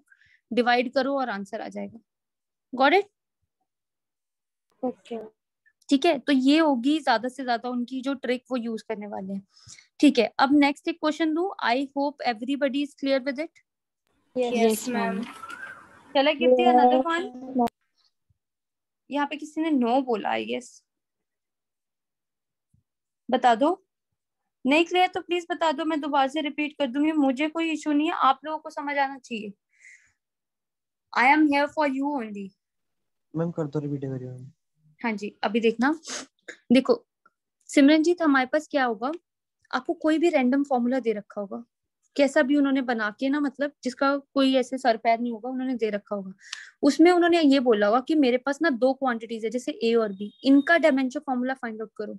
डिवाइड करो और आंसर आ जाएगा। Got it? ओके। ठीक है, तो ये होगी ज्यादा से ज्यादा उनकी जो ट्रिक वो यूज करने वाले हैं। ठीक है, अब नेक्स्ट एक क्वेश्चन दूं। I hope everybody is clear with it. Yes, ma'am. चल I give the another one. यहाँ पे किसी ने नो बोला, आई गेस, बता दो। नहीं क्लियर तो प्लीज बता दो, मैं दोबारा से रिपीट कर दूंगी, मुझे कोई इशू नहीं है, आप लोगों को समझ आना चाहिए। I am here for you only. Ma'am कर दो, रिपीट करिए मैम। हाँ जी, अभी देखना, देखो सिमरनजीत, हमारे पास क्या होगा, आपको कोई भी रैंडम फॉर्मूला दे रखा होगा, कैसा भी उन्होंने बना के ना, मतलब जिसका कोई ऐसे सर पैर नहीं होगा, उन्होंने दे रखा होगा। उसमें उन्होंने ये बोला होगा कि मेरे पास ना दो क्वांटिटीज है, जैसे ए और बी, इनका डायमेंशन फॉर्मूला फाइंड आउट करो।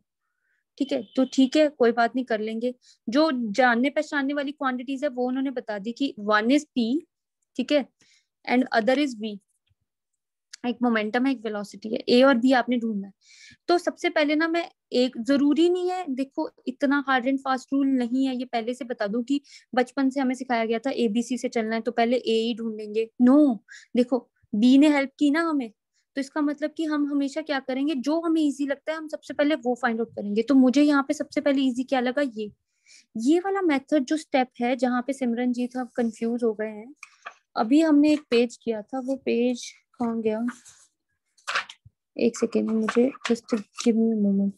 ठीक है, तो ठीक है, कोई बात नहीं, कर लेंगे। जो जानने पहचानने वाली क्वांटिटीज है वो उन्होंने बता दी कि वन इज पी, ठीक है, एंड अदर इज वी। एक मोमेंटम है, एक वेलोसिटी है, ए और बी आपने ढूंढना है। तो सबसे पहले ना मैं, एक जरूरी नहीं है, देखो इतना हार्ड एंड फास्ट रूल नहीं है, ये पहले से बता दूं कि बचपन से हमें सिखाया गया था एबीसी से चलना है तो पहले ए ही ढूंढेंगे, नो। देखो बी ने हेल्प की ना हमें, तो इसका मतलब कि हम हमेशा क्या करेंगे, जो हमें इजी लगता है हम सबसे पहले वो फाइंड आउट करेंगे। तो मुझे यहाँ पे सबसे पहले इजी क्या लगा, ये वाला मेथड जो स्टेप है, जहाँ पे सिमरनजीत आप कंफ्यूज हो गए हैं। अभी हमने एक पेज किया था, वो पेज कहाँ गया, एक सेकेंड, मुझे जस्ट गिव मी मोमेंट।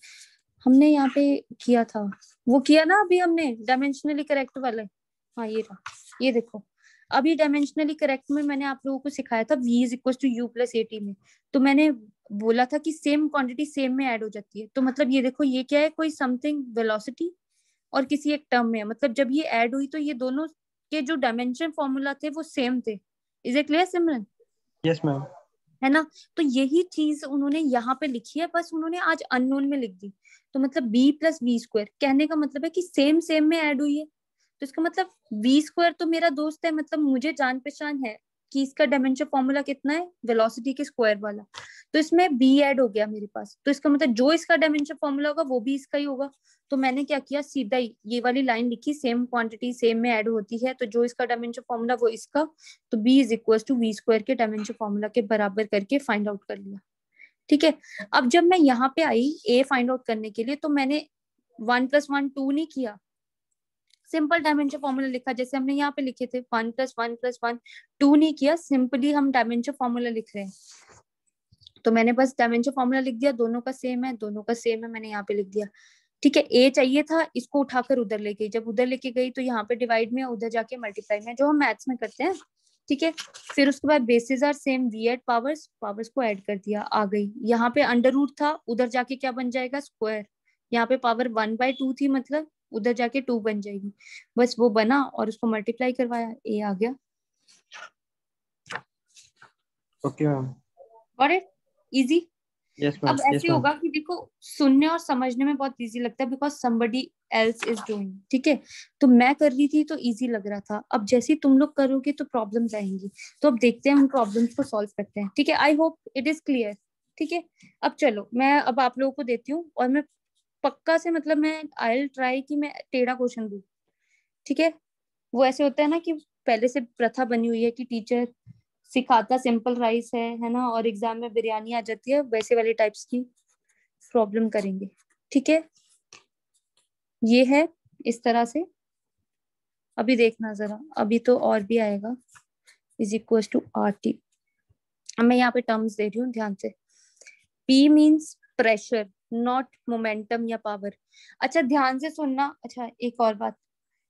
हमने यहाँ पे किया था, वो किया ना अभी हमने डायमेंशनली करेक्ट वाला। हाँ ये रहा, ये देखो, अभी डायमेंशनली करेक्ट में मैंने आप लोगों को सिखाया था v is equal to U plus AT में। तो मैंने बोला था कि सेम क्वांटिटी सेम में ऐड हो जाती है, तो मतलब ये देखो, ये क्या है, कोई समथिंग वेलोसिटी और किसी एक टर्म में है, मतलब जब ये ऐड हुई तो ये दोनों के जो डायमेंशन फॉर्मूला थे वो सेम थे। Is it clear Simran? Yes ma'am. है ना? तो यही चीज उन्होंने यहाँ पे लिखी है, बस उन्होंने आज अननोन में लिख दी। तो मतलब बी प्लस वी स्क्वायर, कहने का मतलब है कि सेम सेम में ऐड हुई है, तो इसका मतलब वी स्क्वायर तो मेरा दोस्त है, मतलब मुझे जान पहचान है कि इसका डायमेंशन फॉर्मूला कितना है, वेलोसिटी के स्क्वायर वाला। तो इसमें बी ऐड हो गया मेरे पास, तो इसका मतलब जो इसका डायमेंशन फॉर्मूला होगा वो भी इसका ही होगा। तो मैंने क्या किया, सीधा ही ये वाली लाइन लिखी, सेम क्वांटिटी सेम में ऐड होती है, तो जो इसका डायमेंशन फॉर्मूला वो इसका, तो B is equal to V square के डायमेंशन फॉर्मूला के बराबर करके फाइंड आउट कर लिया। ठीक है, अब जब मैं यहाँ पे आई ए फाइंड आउट करने के लिए, तो मैंने 1 + 1 2 नहीं किया, सिंपल डायमेंशन फॉर्मूला लिखा, जैसे हमने यहाँ पे लिखे थे 1 + 1 + 1, 2 नहीं किया, सिंपली हम डायमेंशन फॉर्मूला लिख रहे हैं। तो मैंने बस डायमेंशन फॉर्मूला लिख दिया, दोनों का सेम है, दोनों का सेम है, मैंने यहाँ पे लिख दिया। ठीक है, ए चाहिए था, इसको उठाकर उधर ले गई, जब उधर लेके गई तो यहाँ पे डिवाइड में, उधर जाके मल्टीप्लाई में, जो हम मैथ्स में करते हैं। ठीक है, फिर उसके बाद basis are same, we add powers, powers को ऐड कर दिया, आ गई। यहाँ पे अंडर रूट था, उधर जाके क्या बन जाएगा, स्क्वायर। यहाँ पे पावर 1/2 थी, मतलब उधर जाके 2 बन जाएगी, बस वो बना और उसको मल्टीप्लाई करवाया, ए आ गया। Okay ma'am. और इजी। यस अब मैम। यस ऐसे मैम। होगा कि देखो, सुनने और समझने में बहुत इजी लगता है, because somebody else is doing। ठीक है, तो मैं कर रही थी तो इजी लग रहा था, अब जैसे ही तुम लोग करोगे तो प्रॉब्लम्स आएंगी, तो अब देखते हैं उन प्रॉब्लम्स को सॉल्व करते हैं। ठीक है, I hope it is clear. ठीक है, अब चलो मैं अब आप लोगों को देती हूँ, और मैं पक्का से, मतलब मैं आई विल ट्राई कि मैं टेढ़ा क्वेश्चन दूं। ठीक है, वो ऐसे होता है ना कि पहले से प्रथा बनी हुई है कि टीचर सिखाता सिंपल राइस है ना, और एग्जाम में बिरयानी आ जाती है, वैसे वाले टाइप्स की प्रॉब्लम करेंगे। ठीक है, ये है इस तरह से। अभी देखना जरा, अभी तो और भी आएगा, is equal to R T. मैं यहाँ पे टर्म्स दे रही हूँ ध्यान से। P means pressure, not momentum या पावर। अच्छा ध्यान से सुनना, अच्छा एक और बात,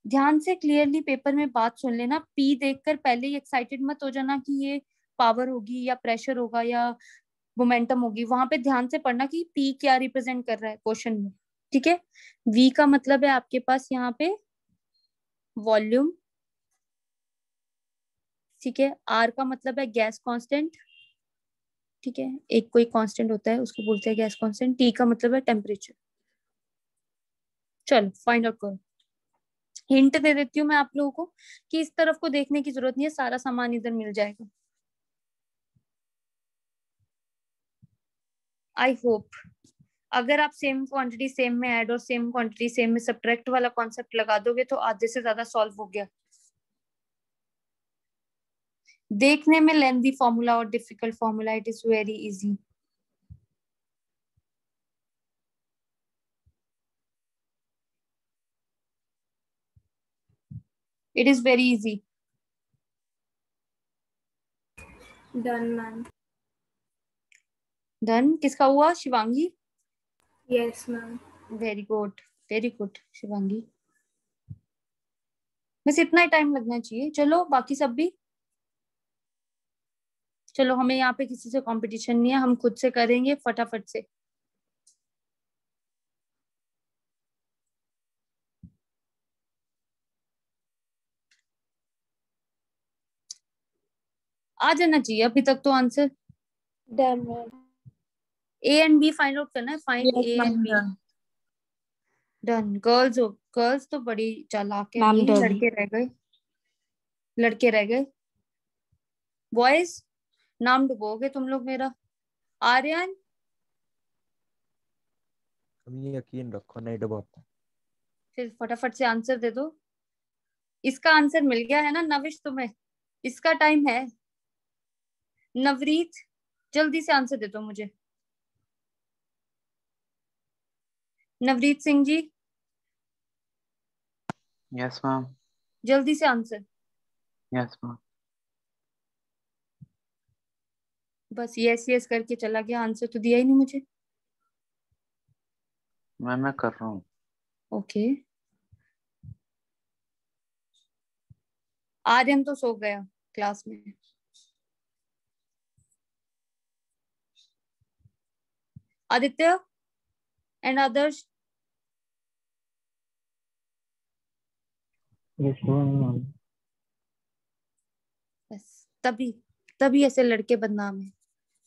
ध्यान से क्लियरली पेपर में बात सुन लेना, पी देखकर पहले ही एक्साइटेड मत हो जाना कि ये पावर होगी या प्रेशर होगा या मोमेंटम होगी, वहां पे ध्यान से पढ़ना कि पी क्या रिप्रेजेंट कर रहा है क्वेश्चन में। ठीक है, वी का मतलब है आपके पास यहाँ पे वॉल्यूम। ठीक है, आर का मतलब है गैस कांस्टेंट। ठीक है, एक कोई कांस्टेंट होता है उसको बोलते हैं गैस कांस्टेंट। टी का मतलब है टेम्परेचर। चलो फाइंड आउट करो। हिंट दे देती हूँ मैं आप लोगों को कि इस तरफ को देखने की जरूरत नहीं है, सारा सामान इधर मिल जाएगा। आई होप अगर आप सेम क्वांटिटी सेम में ऐड और सेम क्वांटिटी सेम में सब्ट्रैक्ट वाला कॉन्सेप्ट लगा दोगे तो आधे से ज्यादा सॉल्व हो गया। देखने में लेंथी फॉर्मूला और difficult formula, it is very easy. It is very easy. Done ma'am. Done किसका हुआ, Shivangi? Yes ma'am. Very good. Very good Shivangi, बस इतना ही टाइम लगना चाहिए। चलो बाकी सब भी, चलो हमें यहाँ पे किसी से कंपटीशन नहीं है, हम खुद से करेंगे फटाफट से। आ जाना चाहिए अभी तक तो answer. Done ma'am. A and B find out करना है, find A and B. Done. Girls हो, गर्ल्स तो बड़ी चालाक है, मैम ये done। लड़के रह गए, लड़के रह गए। बॉयज नाम डुबोगे तुम लोग मेरा। आर्यन, हम यकीन रखो नहीं डुबाता। फिर फटाफट से आंसर दे दो। इसका आंसर मिल गया है ना नविश तुम्हें, इसका टाइम है। नवरीत जल्दी से आंसर दे दो मुझे। Navreet Singh ji yes ma'am. जल्दी से आंसर। Yes ma'am. बस यस यस करके चला गया, आंसर तो दिया ही नहीं मुझे। मैं कर रहा हूँ। ओके आर्यन तो सो गया क्लास में। Aditya and Adarsh, yes ma'am. बस तभी तभी ऐसे लड़के बदनाम है,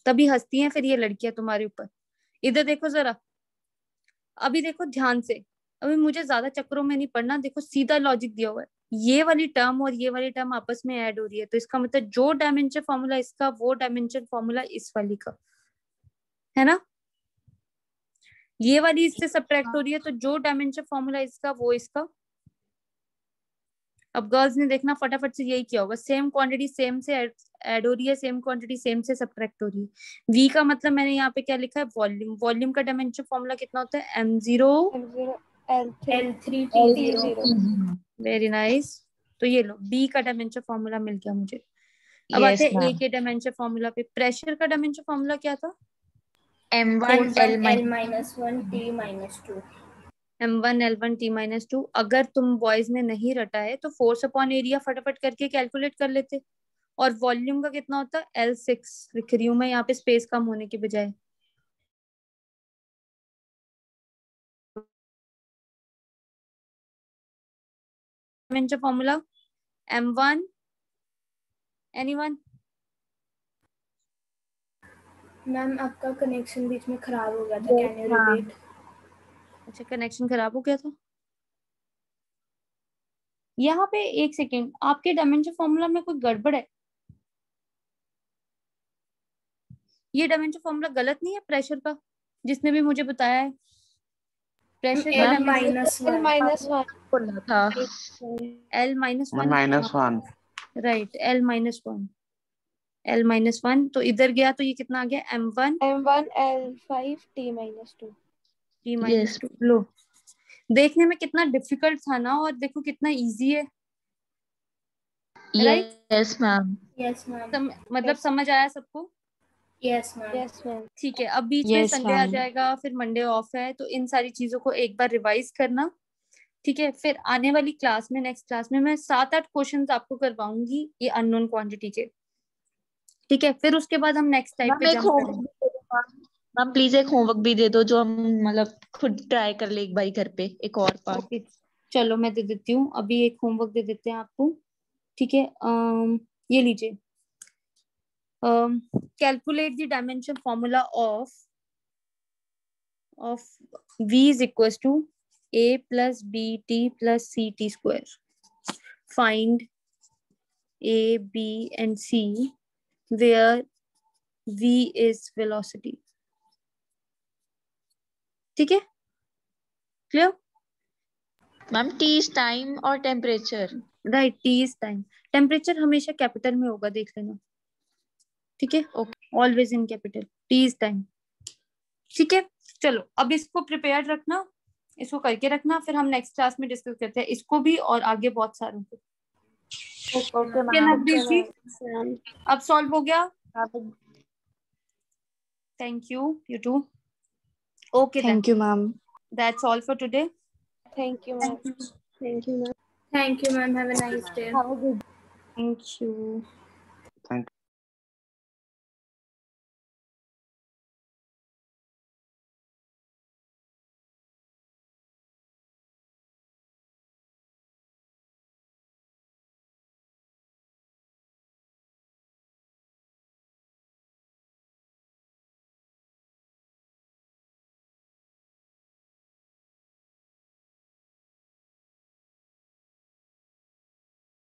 तभी हंसती हैं फिर ये लड़कियां तुम्हारे ऊपर। इधर देखो जरा, अभी देखो ध्यान से, अभी मुझे ज्यादा चक्करों में नहीं पड़ना। देखो सीधा लॉजिक दिया हुआ है, ये वाली टर्म और ये वाली टर्म आपस में ऐड हो रही है, तो इसका मतलब जो डायमेंशन फॉर्मूला इसका वो डायमेंशन फॉर्मूला इस वाली का है ना। ये वाली इससे सब्ट्रैक्ट हो रही है, तो जो डायमेंशन फॉर्मूला इसका वो इसका। अब गर्ल्स ने देखना फटाफट से यही किया होगा, सेम क्वांटिटी सेम से ऐड हो रही है, सेम क्वांटिटी सेम से सब्ट्रैक्ट हो रही है। वी का मतलब मैंने यहाँ पे क्या लिखा है, वॉल्यूम। वॉल्यूम का डायमेंशन फॉर्मूला कितना होता है, m0 L3T0। Very nice. तो ये लो बी का डायमेंशन फॉर्मूला मिल गया मुझे। अब आते हैं ए के डायमेंशन फॉर्मूला पे। प्रेशर का डायमेंशन फॉर्मूला क्या था, M1 L-1 T-2। m1 l1 t-2। अगर तुम बॉयज ने नहीं रटा है तो फोर्स अपॉन एरिया फटाफट करके कैलकुलेट कर लेते। और वॉल्यूम का कितना होता है, L6 लिख रही हूँ मैं यहाँ पे स्पेस कम होने के बजाय। Dimension formula m1, anyone. Ma'am आपका कनेक्शन बीच में खराब हो गया था, कैन यू रिपीट? अच्छा कनेक्शन खराब हो गया था यहाँ पे। एक सेकेंड, आपके डायमेंशन फॉर्मूला में कोई गड़बड़ है? ये डायमेंशन फॉर्मूला गलत नहीं है प्रेशर का, जिसने भी मुझे बताया है। प्रेशर का L-1 बोला था L-1 राइट, L-1 तो इधर गया तो ये कितना आ गया, m1 L5 T-2। T-2। लो देखने में कितना डिफिकल्ट था ना, और देखो कितना इजी है, right? Yes ma'am. Yes ma'am. मतलब समझ आया सबको? Yes ma'am. ठीक है, अब बीच में Yes, संडे आ ma'am। जाएगा, फिर मंडे ऑफ है, तो इन सारी चीजों को एक बार रिवाइज करना। ठीक है, फिर आने वाली क्लास में, नेक्स्ट क्लास में मैं 7-8 क्वेश्चंस आपको करवाऊंगी ये अननोन क्वांटिटी के। ठीक है, फिर उसके बाद हम नेक्स्ट टाइप मैम पे एक जंप होमवर्क करेंगे। भी दे दो मैम, प्लीज एक होमवर्क भी दे दो जो हम मतलब खुद ट्राई कर ले एक बारी घर पे, एक और पार्ट। ओके चलो मैं दे देती हूँ, अभी एक होमवर्क दे देते हैं आपको। ठीक है, ये लीजिए, calculate the dimension formula of v is equals to a plus bt plus ct square. Find a, b and c where v is velocity. ठीक है, clear? Ma'am T is time और temperature. Right, T is time. Temperature हमेशा capital में होगा, देख लेना। ठीक है, always in capital. T is time. ठीक है, चलो अब इसको प्रिपेयर रखना, इसको करके रखना, फिर हम नेक्स्ट क्लास में डिस्कस करते हैं इसको भी और आगे बहुत सारों को। Okay Navdeep ji ma'am. अब सॉल्व हो गया? Thank you, you too. Okay then, Thank you, ma'am। that's all for today. Thank you, ma'am. Thank you, ma'am. Thank you, ma'am. Have a nice day. Have a good. Thank you. Thank